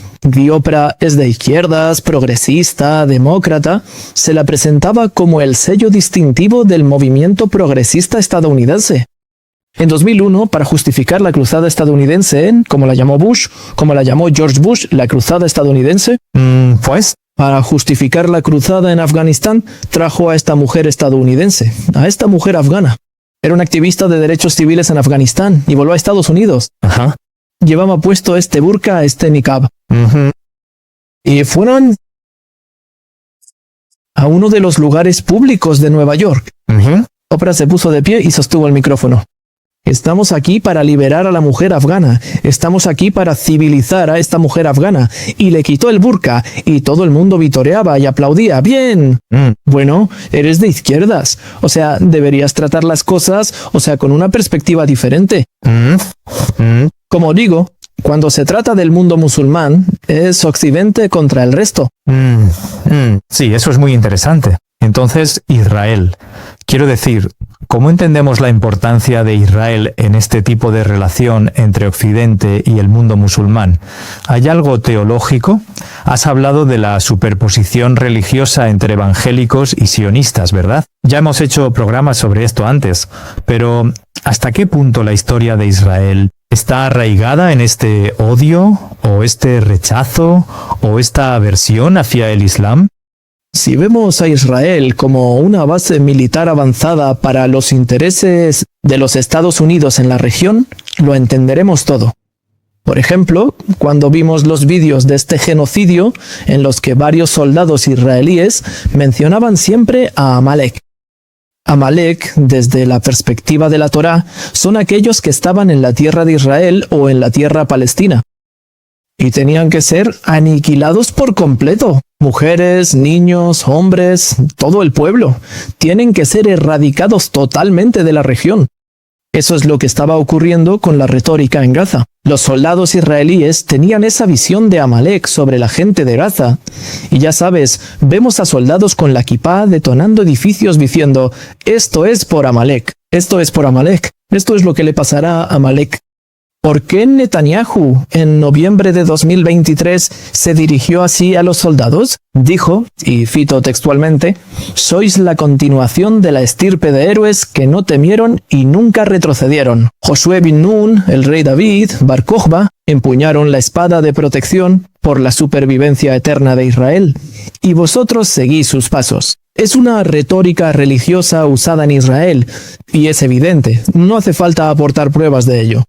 Oprah es de izquierdas, progresista, demócrata. Se la presentaba como el sello distintivo del movimiento progresista estadounidense. En 2001, para justificar la cruzada estadounidense, como la llamó Bush, como la llamó George Bush, la cruzada estadounidense, Pues, para justificar la cruzada en Afganistán, trajo a esta mujer estadounidense, a esta mujer afgana. Era una activista de derechos civiles en Afganistán y volvió a Estados Unidos. Llevaba puesto este burka, este niqab. Y fueron a uno de los lugares públicos de Nueva York. Oprah se puso de pie y sostuvo el micrófono. Estamos aquí para liberar a la mujer afgana. Estamos aquí para civilizar a esta mujer afgana. Y le quitó el burka y todo el mundo vitoreaba y aplaudía. ¡Bien! Bueno, eres de izquierdas. O sea, deberías tratar las cosas, con una perspectiva diferente. Como digo, cuando se trata del mundo musulmán, es Occidente contra el resto. Sí, eso es muy interesante. Entonces, Israel. Quiero decir, ¿cómo entendemos la importancia de Israel en este tipo de relación entre Occidente y el mundo musulmán? ¿Hay algo teológico? Has hablado de la superposición religiosa entre evangélicos y sionistas, ¿verdad? Ya hemos hecho programas sobre esto antes, pero ¿hasta qué punto la historia de Israel está arraigada en este odio, o este rechazo, o esta aversión hacia el Islam? Si vemos a Israel como una base militar avanzada para los intereses de los Estados Unidos en la región, lo entenderemos todo. Por ejemplo, cuando vimos los vídeos de este genocidio en los que varios soldados israelíes mencionaban siempre a Amalek. Amalek, desde la perspectiva de la Torá, son aquellos que estaban en la tierra de Israel o en la tierra palestina. Y tenían que ser aniquilados por completo. Mujeres, niños, hombres, todo el pueblo. Tienen que ser erradicados totalmente de la región. Eso es lo que estaba ocurriendo con la retórica en Gaza. Los soldados israelíes tenían esa visión de Amalek sobre la gente de Gaza. Y ya sabes, vemos a soldados con la kipá detonando edificios diciendo: esto es por Amalek, esto es por Amalek, esto es lo que le pasará a Amalek. ¿Por qué Netanyahu, en noviembre de 2023, se dirigió así a los soldados? Dijo, y cito textualmente: «Sois la continuación de la estirpe de héroes que no temieron y nunca retrocedieron. Josué bin Nun, el rey David, Bar Kokhba, empuñaron la espada de protección por la supervivencia eterna de Israel, y vosotros seguís sus pasos». Es una retórica religiosa usada en Israel, y es evidente, no hace falta aportar pruebas de ello.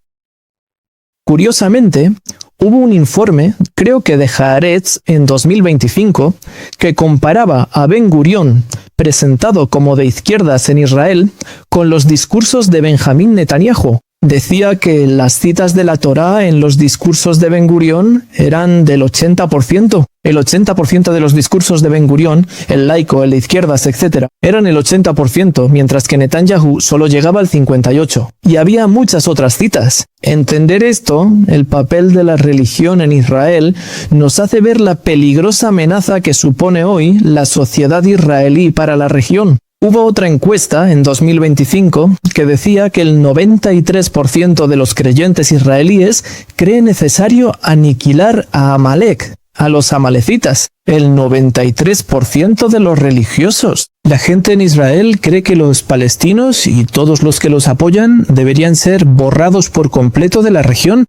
Curiosamente, hubo un informe, creo que de Haaretz en 2025, que comparaba a Ben Gurión, presentado como de izquierdas en Israel, con los discursos de Benjamín Netanyahu. Decía que las citas de la Torá en los discursos de Ben Gurión eran del 80%. El 80% de los discursos de Ben Gurión, el laico, el de izquierdas, etc., eran el 80%, mientras que Netanyahu solo llegaba al 58%. Y había muchas otras citas. Entender esto, el papel de la religión en Israel, nos hace ver la peligrosa amenaza que supone hoy la sociedad israelí para la región. Hubo otra encuesta en 2025 que decía que el 93% de los creyentes israelíes cree necesario aniquilar a Amalek, a los amalecitas. El 93% de los religiosos. La gente en Israel cree que los palestinos y todos los que los apoyan deberían ser borrados por completo de la región.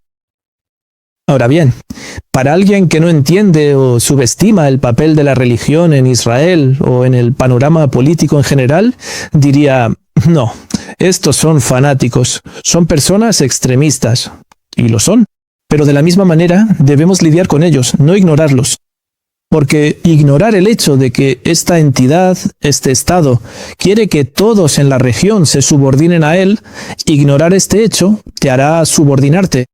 Ahora bien, para alguien que no entiende o subestima el papel de la religión en Israel o en el panorama político en general, diría: no, Estos son fanáticos, son personas extremistas, y lo son. Pero de la misma manera debemos lidiar con ellos, no ignorarlos. Porque ignorar el hecho de que esta entidad, este Estado, quiere que todos en la región se subordinen a él, ignorar este hecho te hará subordinarte.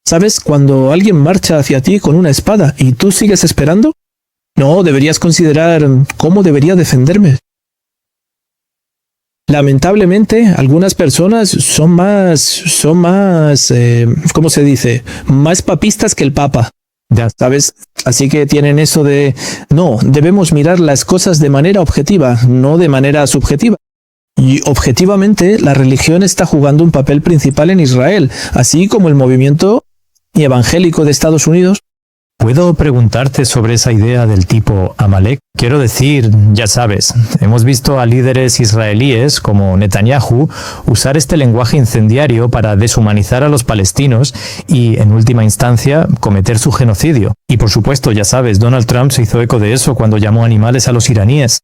¿Sabes? Cuando alguien marcha hacia ti con una espada y tú sigues esperando, no, deberías considerar cómo debería defenderme. Lamentablemente, algunas personas son más, ¿cómo se dice? Más papistas que el Papa. Ya sabes, así que tienen eso de, no, debemos mirar las cosas de manera objetiva, no de manera subjetiva. Y objetivamente, la religión está jugando un papel principal en Israel, así como el movimiento evangélico de Estados Unidos. ¿Puedo preguntarte sobre esa idea del tipo Amalek? Quiero decir, ya sabes, hemos visto a líderes israelíes como Netanyahu usar este lenguaje incendiario para deshumanizar a los palestinos y, en última instancia, cometer su genocidio. Y por supuesto, ya sabes, Donald Trump se hizo eco de eso cuando llamó animales a los iraníes.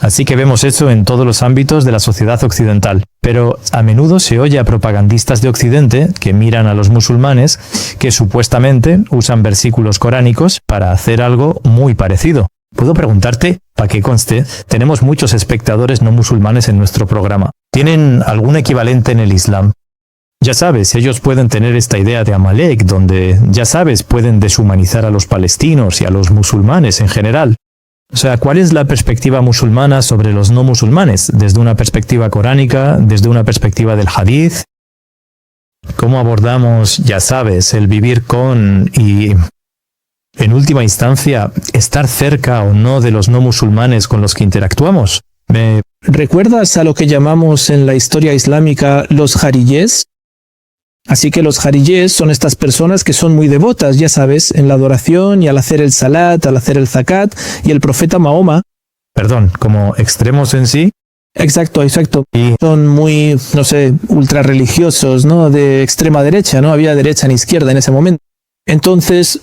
Así que vemos eso en todos los ámbitos de la sociedad occidental. Pero a menudo se oye a propagandistas de Occidente que miran a los musulmanes que supuestamente usan versículos coránicos para hacer algo muy parecido. Puedo preguntarte, para que conste, tenemos muchos espectadores no musulmanes en nuestro programa. ¿Tienen algún equivalente en el Islam? Ya sabes, ellos pueden tener esta idea de Amalek, donde, ya sabes, pueden deshumanizar a los palestinos y a los musulmanes en general. O sea, ¿cuál es la perspectiva musulmana sobre los no musulmanes? Desde una perspectiva coránica, desde una perspectiva del hadith. ¿Cómo abordamos, ya sabes, el vivir con y, en última instancia, estar cerca o no de los no musulmanes con los que interactuamos? ¿Recuerdas a lo que llamamos en la historia islámica los jaríes? Así que los jaríes son estas personas que son muy devotas, ya sabes, en la adoración y al hacer el salat, al hacer el zakat, y el profeta Mahoma. Perdón, ¿como extremos en sí? Exacto. Y son muy, no sé, ultra religiosos, ¿no? De extrema derecha, no había derecha ni izquierda en ese momento. Entonces,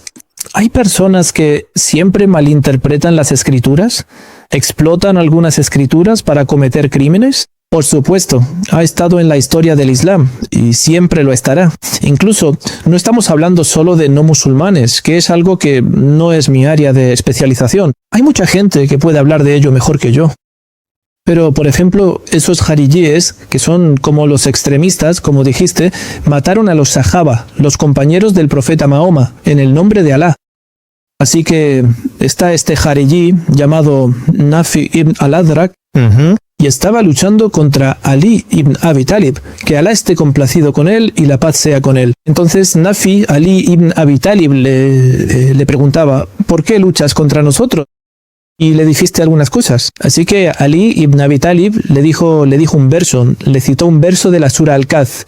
hay personas que siempre malinterpretan las escrituras, explotan algunas escrituras para cometer crímenes. Por supuesto, ha estado en la historia del Islam y siempre lo estará. Incluso, no estamos hablando solo de no musulmanes, que es algo que no es mi área de especialización. Hay mucha gente que puede hablar de ello mejor que yo. Pero, por ejemplo, esos jaríes, que son como los extremistas, como dijiste, mataron a los sahaba, los compañeros del profeta Mahoma, en el nombre de Alá. Así que está este jarí llamado Nafi ibn al-Adrak, y estaba luchando contra Ali ibn Abi Talib, que Alá esté complacido con él y la paz sea con él. Entonces Nafi, Ali ibn Abi Talib le preguntaba, ¿por qué luchas contra nosotros? Y le dijiste algunas cosas. Así que Ali ibn Abi Talib le dijo un verso, le citó un verso de la sura Al-Kahf.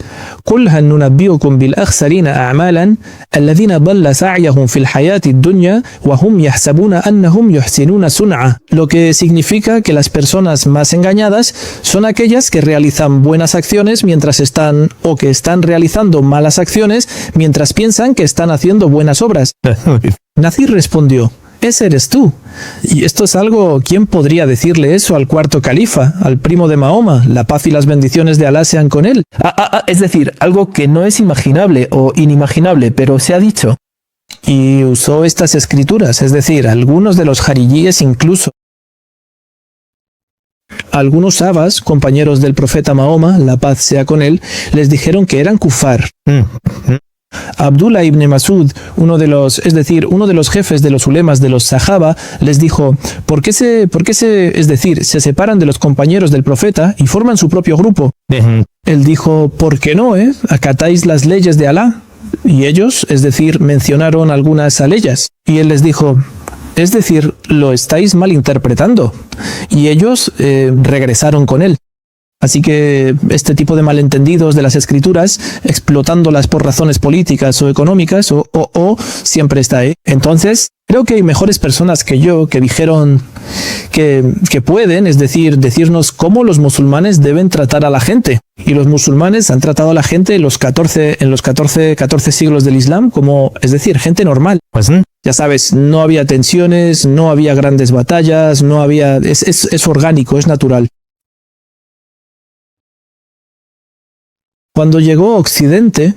قُلْ هَلْ نُنَبِّئُكُمْ بِالْأَخْسَرِينَ أَعْمَالًا الَّذِينَ ضَلَّ سَعْيُهُمْ فِي الْحَيَاةِ الدُّنْيَا وَهُمْ يَحْسَبُونَ أَنَّهُمْ يُحْسِنُونَ صُنْعًا. Lo que significa que las personas más engañadas son aquellas que realizan buenas acciones mientras están, o que están realizando malas acciones mientras piensan que están haciendo buenas obras. Nazir respondió, ese eres tú. Y esto es algo, ¿quién podría decirle eso al cuarto califa, al primo de Mahoma? La paz y las bendiciones de Alá sean con él. Es decir, algo que no es imaginable o inimaginable, pero se ha dicho. Y usó estas escrituras, es decir, algunos de los jaríes incluso. Algunos sahabas, compañeros del profeta Mahoma, la paz sea con él, les dijeron que eran kufar. Abdullah ibn Masud, uno de los jefes de los ulemas de los Sahaba, les dijo, ¿por qué se separan de los compañeros del profeta y forman su propio grupo? Él dijo, ¿por qué no, acatáis las leyes de Alá? Y ellos, mencionaron algunas leyes. Y él les dijo, es decir, lo estáis malinterpretando. Y ellos regresaron con él. Así que este tipo de malentendidos de las escrituras, explotándolas por razones políticas o económicas, o siempre está ahí. Entonces, creo que hay mejores personas que yo que dijeron que pueden, decirnos cómo los musulmanes deben tratar a la gente. Y los musulmanes han tratado a la gente en los 14 siglos del Islam como, gente normal. Pues, ya sabes, no había tensiones, no había grandes batallas, es orgánico, es natural. Cuando llegó Occidente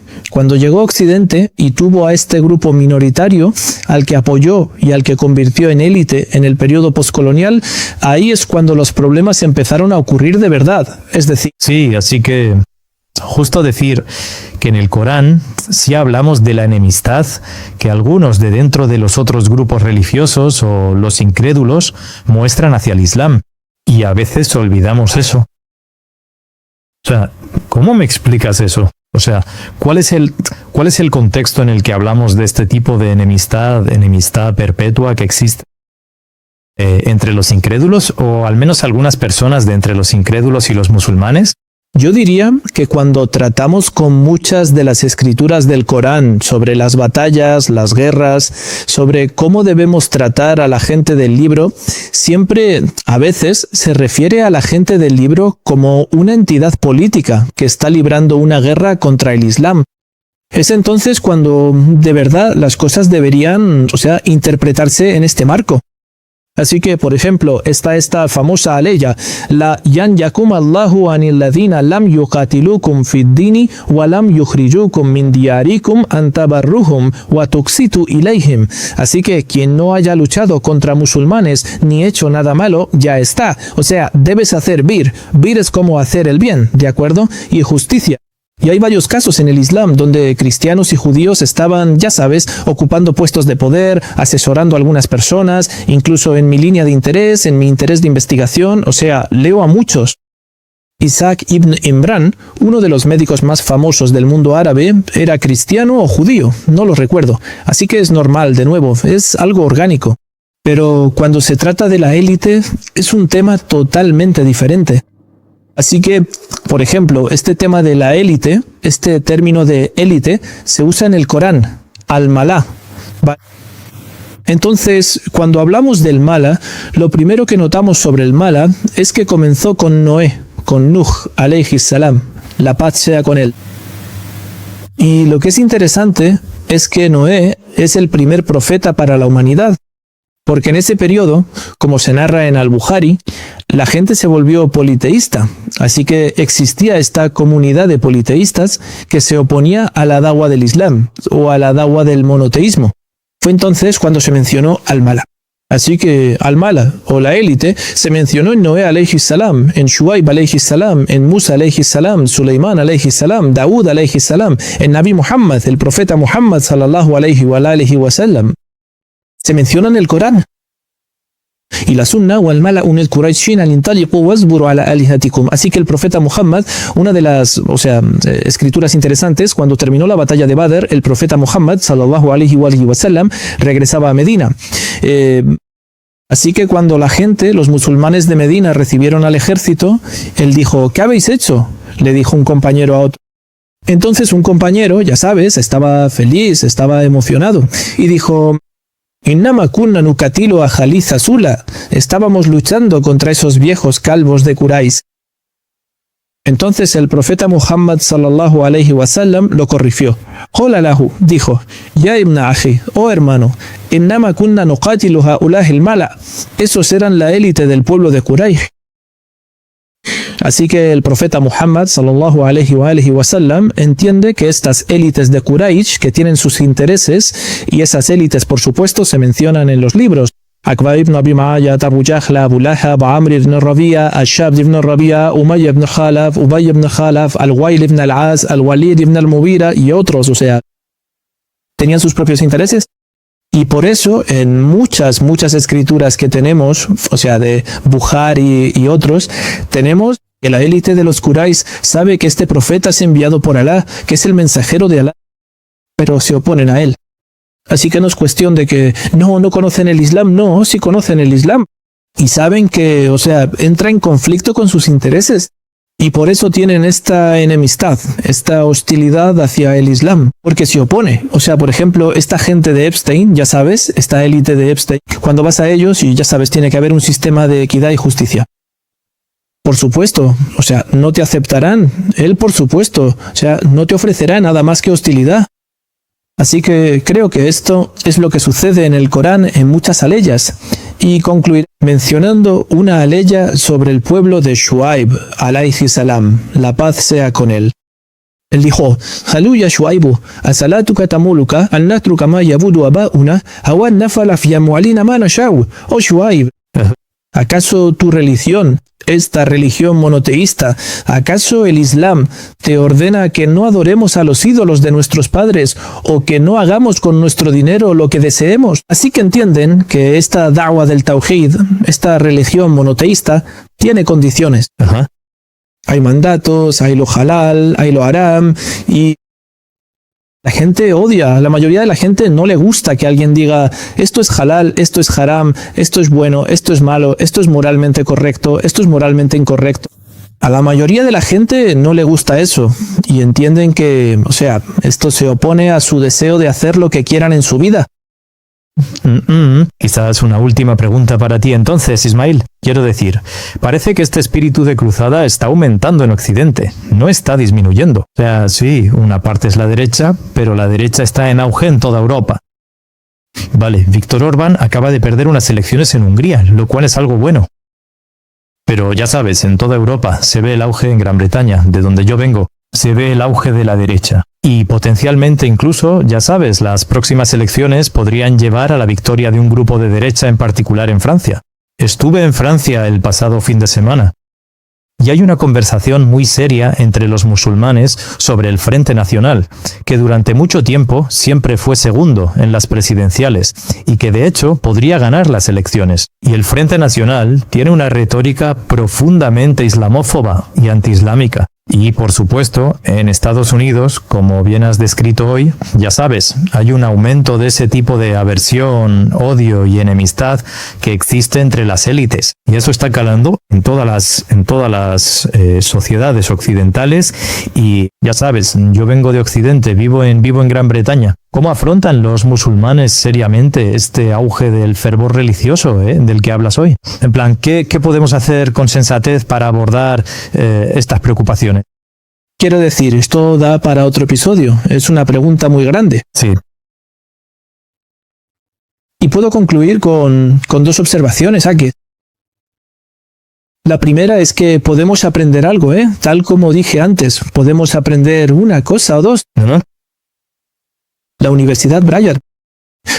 y tuvo a este grupo minoritario al que apoyó y al que convirtió en élite en el periodo poscolonial, ahí es cuando los problemas empezaron a ocurrir de verdad. Es decir, sí, así que justo decir que en el Corán sí hablamos de la enemistad que algunos de dentro de los otros grupos religiosos o los incrédulos muestran hacia el Islam. Y a veces olvidamos eso. O sea, ¿cómo me explicas eso? O sea, ¿cuál es el contexto en el que hablamos de este tipo de enemistad perpetua que existe entre los incrédulos o al menos algunas personas de entre los incrédulos y los musulmanes? yo diría que cuando tratamos con muchas de las escrituras del Corán sobre las batallas, las guerras, sobre cómo debemos tratar a la gente del libro, siempre, a veces, se refiere a la gente del libro como una entidad política que está librando una guerra contra el Islam. Es entonces cuando, de verdad, las cosas deberían, interpretarse en este marco. Así que, por ejemplo, está esta famosa aleya, la yanyakum Allahu anil ladina lam yuqatilukum fid dini wa lam yukhrijukum min diyarikum an tabarruhum wa tuqsitu ilayhim. Así que quien no haya luchado contra musulmanes ni hecho nada malo, ya está. O sea, debes hacer bir. Bir es como hacer el bien, ¿de acuerdo? Y justicia. Y hay varios casos en el Islam donde cristianos y judíos estaban, ya sabes, ocupando puestos de poder, asesorando a algunas personas, incluso en mi línea de interés, en mi interés de investigación, o sea, leo a muchos. Isaac ibn Imran, uno de los médicos más famosos del mundo árabe, era cristiano o judío, no lo recuerdo, así que es normal, de nuevo, es algo orgánico. Pero cuando se trata de la élite, es un tema totalmente diferente. Así que, por ejemplo, este tema de la élite, este término de élite, se usa en el Corán, al-Malá. Entonces, cuando hablamos del Mala, lo primero que notamos sobre el Mala es que comenzó con Noé, con Nuh, alayhi salam, la paz sea con él. Y lo que es interesante es que Noé es el primer profeta para la humanidad. Porque en ese periodo, como se narra en Al-Bukhari, la gente se volvió politeísta, así que existía esta comunidad de politeístas que se oponía a la da'wa del Islam o a la da'wa del monoteísmo. Fue entonces cuando se mencionó al-Mala. Así que al-Mala o la élite se mencionó en Noé alayhi salam, en Shuaib alayhi salam, en Musa alayhi salam, Suleimán alayhi salam, Daud alayhi salam, en Nabi Muhammad, el profeta Muhammad sallallahu alayhi wa alihi wa sallam. Se menciona en el Corán. Y la sunna o al mala unil quraishin al intaliqu wasburu ala alihatikum. Así que el profeta Muhammad, una de las escrituras interesantes, cuando terminó la batalla de Badr, el profeta Muhammad sallallahu alayhi wa sallam regresaba a Medina. Así que cuando la gente, los musulmanes de Medina, recibieron al ejército, él dijo, ¿qué habéis hecho?, le dijo un compañero a otro. Entonces un compañero, ya sabes, estaba feliz, estaba emocionado y dijo, Innama kunna nukatilu a Jaliza Sula. Estábamos luchando contra esos viejos calvos de Quraysh. Entonces el profeta Muhammad sallallahu alayhi wa sallam lo corrigió. Qala lahu, dijo, Ya ibn aji, oh hermano, innama kunna nuqatilu haulahil mala. Esos eran la élite del pueblo de Quraysh. Así que el profeta Muhammad sallallahu alayhi wa sallam entiende que estas élites de Quraysh que tienen sus intereses, y esas élites por supuesto se mencionan en los libros. Aqba ibn Abi Ma'ayat, Abu Jahl, Abu Lahab, Amr ibn Rabi'a, Al-Shabd ibn Rabi'a, Umayya ibn Khalaf, Ubay ibn Khalaf, Al-Wayl ibn Al-Az, Al-Walid ibn Al-Mughira y otros, o sea, tenían sus propios intereses. Y por eso en muchas escrituras que tenemos, o sea, de Bukhari y otros, tenemos que la élite de los Quraysh sabe que este profeta es enviado por Alá, que es el mensajero de Alá, pero se oponen a él. Así que no es cuestión de que no conocen el Islam, no, sí conocen el Islam. Y saben que, o sea, entra en conflicto con sus intereses. Y por eso tienen esta enemistad, esta hostilidad hacia el Islam, porque se opone. O sea, por ejemplo, esta gente de Epstein, ya sabes, esta élite de Epstein, cuando vas a ellos, y ya sabes, tiene que haber un sistema de equidad y justicia. Por supuesto, o sea, no te aceptarán. Él, por supuesto, o sea, no te ofrecerá nada más que hostilidad. Así que creo que esto es lo que sucede en el Corán en muchas aleyas. Y concluiré mencionando una aleya sobre el pueblo de Shuaib, alayhi salam, la paz sea con él. Él dijo, "Halú ya Shuaibu, asalatuka tamuluka, an natruka ma yabudu abauna, awan nafala fi amwalina ma nashau." Oh Shuaib, ¿acaso tu religión, esta religión monoteísta, acaso el Islam te ordena que no adoremos a los ídolos de nuestros padres o que no hagamos con nuestro dinero lo que deseemos? Así que entienden que esta da'wa del Tawhid, esta religión monoteísta, tiene condiciones. Ajá. Hay mandatos, hay lo halal, hay lo haram, y la gente odia, la mayoría de la gente no le gusta que alguien diga esto es halal, esto es haram, esto es bueno, esto es malo, esto es moralmente correcto, esto es moralmente incorrecto. A la mayoría de la gente no le gusta eso y entienden que, esto se opone a su deseo de hacer lo que quieran en su vida. Quizás una última pregunta para ti entonces, Ismail. Quiero decir, parece que este espíritu de cruzada está aumentando en Occidente, no está disminuyendo. O sea, sí, una parte es la derecha, pero la derecha está en auge en toda Europa. Vale, Viktor Orbán acaba de perder unas elecciones en Hungría, lo cual es algo bueno. Pero ya sabes, en toda Europa se ve el auge en Gran Bretaña, de donde yo vengo, se ve el auge de la derecha. Y potencialmente incluso, ya sabes, las próximas elecciones podrían llevar a la victoria de un grupo de derecha en particular en Francia. Estuve en Francia el pasado fin de semana. Y hay una conversación muy seria entre los musulmanes sobre el Frente Nacional, que durante mucho tiempo siempre fue segundo en las presidenciales y que de hecho podría ganar las elecciones. Y el Frente Nacional tiene una retórica profundamente islamófoba y antiislámica. Y, por supuesto, en Estados Unidos, como bien has descrito hoy, ya sabes, hay un aumento de ese tipo de aversión, odio y enemistad que existe entre las élites. Y eso está calando en todas las sociedades occidentales. Y, ya sabes, yo vengo de Occidente, vivo en Gran Bretaña. ¿Cómo afrontan los musulmanes seriamente este auge del fervor religioso del que hablas hoy? En plan, ¿qué podemos hacer con sensatez para abordar estas preocupaciones? Quiero decir, esto da para otro episodio. Es una pregunta muy grande. Sí. Y puedo concluir con dos observaciones aquí. La primera es que podemos aprender algo, tal como dije antes. Podemos aprender una cosa o dos. ¿No? La Universidad Brayer.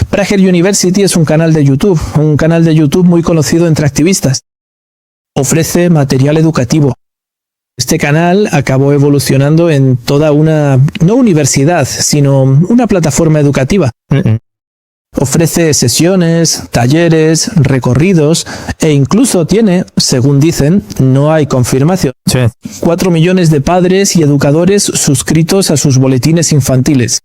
Prager University es un canal de YouTube muy conocido entre activistas. Ofrece material educativo. Este canal acabó evolucionando en toda una, no universidad, sino una plataforma educativa. Ofrece sesiones, talleres, recorridos e incluso tiene, según dicen, no hay confirmación, 4 millones de padres y educadores suscritos a sus boletines infantiles.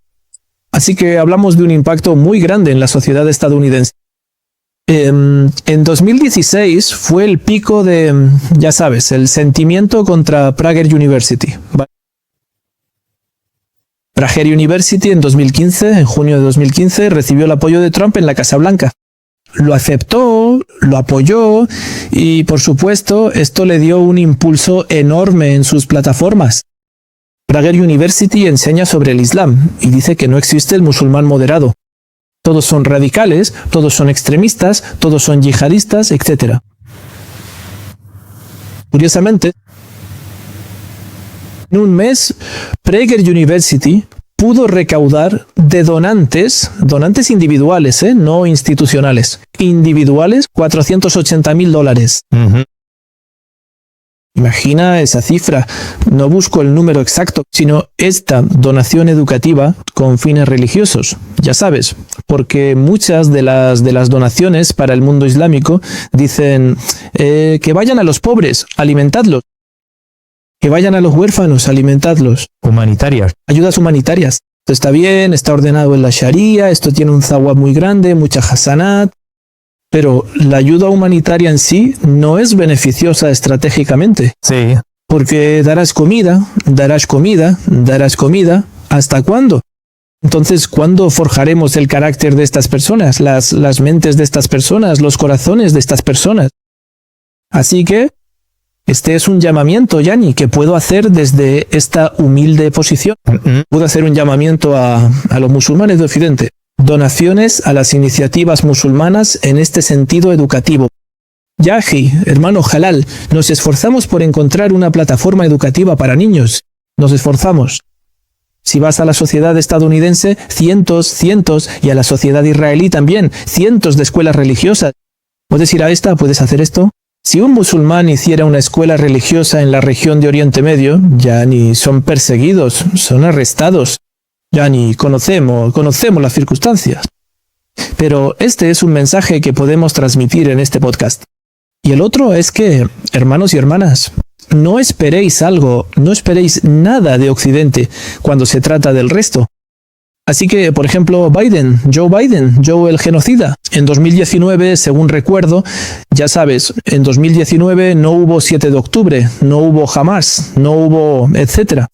Así que hablamos de un impacto muy grande en la sociedad estadounidense. En 2016 fue el pico de, ya sabes, el sentimiento contra Prager University. Prager University en 2015, en junio de 2015, recibió el apoyo de Trump en la Casa Blanca. Lo aceptó, lo apoyó y, por supuesto, esto le dio un impulso enorme en sus plataformas. Prager University enseña sobre el Islam y dice que no existe el musulmán moderado. Todos son radicales, todos son extremistas, todos son yihadistas, etc. Curiosamente, en un mes, Prager University pudo recaudar de donantes individuales, no institucionales, individuales, $480,000. Imagina esa cifra. No busco el número exacto, sino esta donación educativa con fines religiosos. Ya sabes, porque muchas de las donaciones para el mundo islámico dicen que vayan a los pobres, alimentadlos. Que vayan a los huérfanos, alimentadlos. Humanitarias. Ayudas humanitarias. Esto está bien, está ordenado en la Sharia, esto tiene un thawab muy grande, mucha hasanat. Pero la ayuda humanitaria en sí no es beneficiosa estratégicamente. Sí. Porque darás comida. ¿Hasta cuándo? Entonces, ¿cuándo forjaremos el carácter de estas personas, las mentes de estas personas, los corazones de estas personas? Así que, este es un llamamiento, Yanni, que puedo hacer desde esta humilde posición. Puedo hacer un llamamiento a los musulmanes de Occidente. Donaciones a las iniciativas musulmanas en este sentido educativo. Yahi, hermano halal, nos esforzamos por encontrar una plataforma educativa para niños. Nos esforzamos. Si vas a la sociedad estadounidense, cientos, y a la sociedad israelí también, cientos de escuelas religiosas. Puedes ir a esta, puedes hacer esto. Si un musulmán hiciera una escuela religiosa en la región de Oriente Medio, ya ni son perseguidos, son arrestados. Ya ni conocemos las circunstancias. Pero este es un mensaje que podemos transmitir en este podcast. Y el otro es que, hermanos y hermanas, no esperéis nada de Occidente cuando se trata del resto. Así que, por ejemplo, Joe Biden, el genocida. En 2019, según recuerdo, ya sabes, en 2019 no hubo 7 de octubre, no hubo Hamas, no hubo etcétera.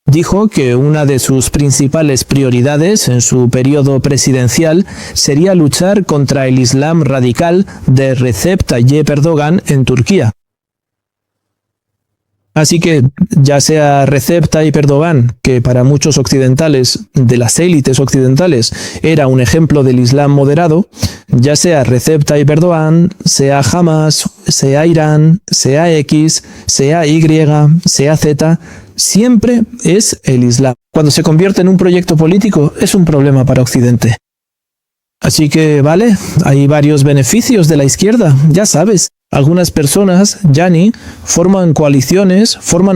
Dijo que una de sus principales prioridades en su periodo presidencial sería luchar contra el Islam radical de Recep Tayyip Erdogan en Turquía. Así que, ya sea Recep Tayyip Erdogan, que para muchos occidentales, de las élites occidentales, era un ejemplo del Islam moderado, ya sea Recep Tayyip Erdogan, sea Hamas, sea Irán, sea X, sea Y, sea Z, siempre es el Islam. Cuando se convierte en un proyecto político, es un problema para Occidente. Así que, vale, hay varios beneficios de la izquierda, ya sabes. Algunas personas, Yanni, forman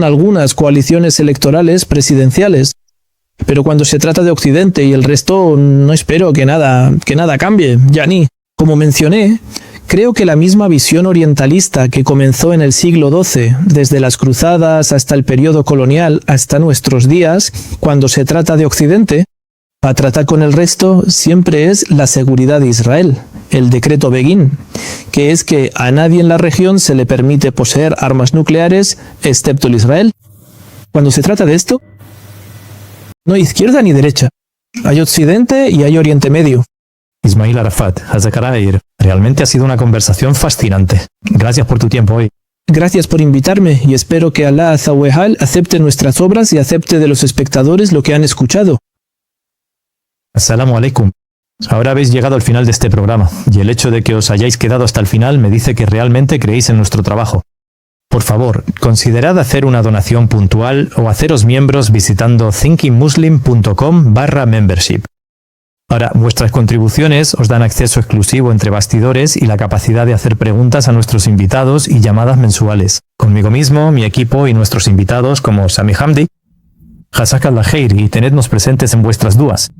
algunas coaliciones electorales presidenciales. Pero cuando se trata de Occidente y el resto, no espero que nada cambie, Yanni. Como mencioné, creo que la misma visión orientalista que comenzó en el siglo XII, desde las cruzadas hasta el periodo colonial, hasta nuestros días, cuando se trata de Occidente, para tratar con el resto siempre es la seguridad de Israel, el decreto Begin, que es que a nadie en la región se le permite poseer armas nucleares excepto el Israel. Cuando se trata de esto, no hay izquierda ni derecha, hay Occidente y hay Oriente Medio. Ismail Arafat, Hazakarair, realmente ha sido una conversación fascinante. Gracias por tu tiempo hoy. Gracias por invitarme y espero que Allah Azza wa Jal acepte nuestras obras y acepte de los espectadores lo que han escuchado. Assalamu alaikum. Ahora habéis llegado al final de este programa, y el hecho de que os hayáis quedado hasta el final me dice que realmente creéis en nuestro trabajo. Por favor, considerad hacer una donación puntual o haceros miembros visitando thinkingmuslim.com/membership. Ahora, vuestras contribuciones os dan acceso exclusivo entre bastidores y la capacidad de hacer preguntas a nuestros invitados y llamadas mensuales. Conmigo mismo, mi equipo y nuestros invitados como Sami Hamdi. Jazakallah khair y tenednos presentes en vuestras dudas.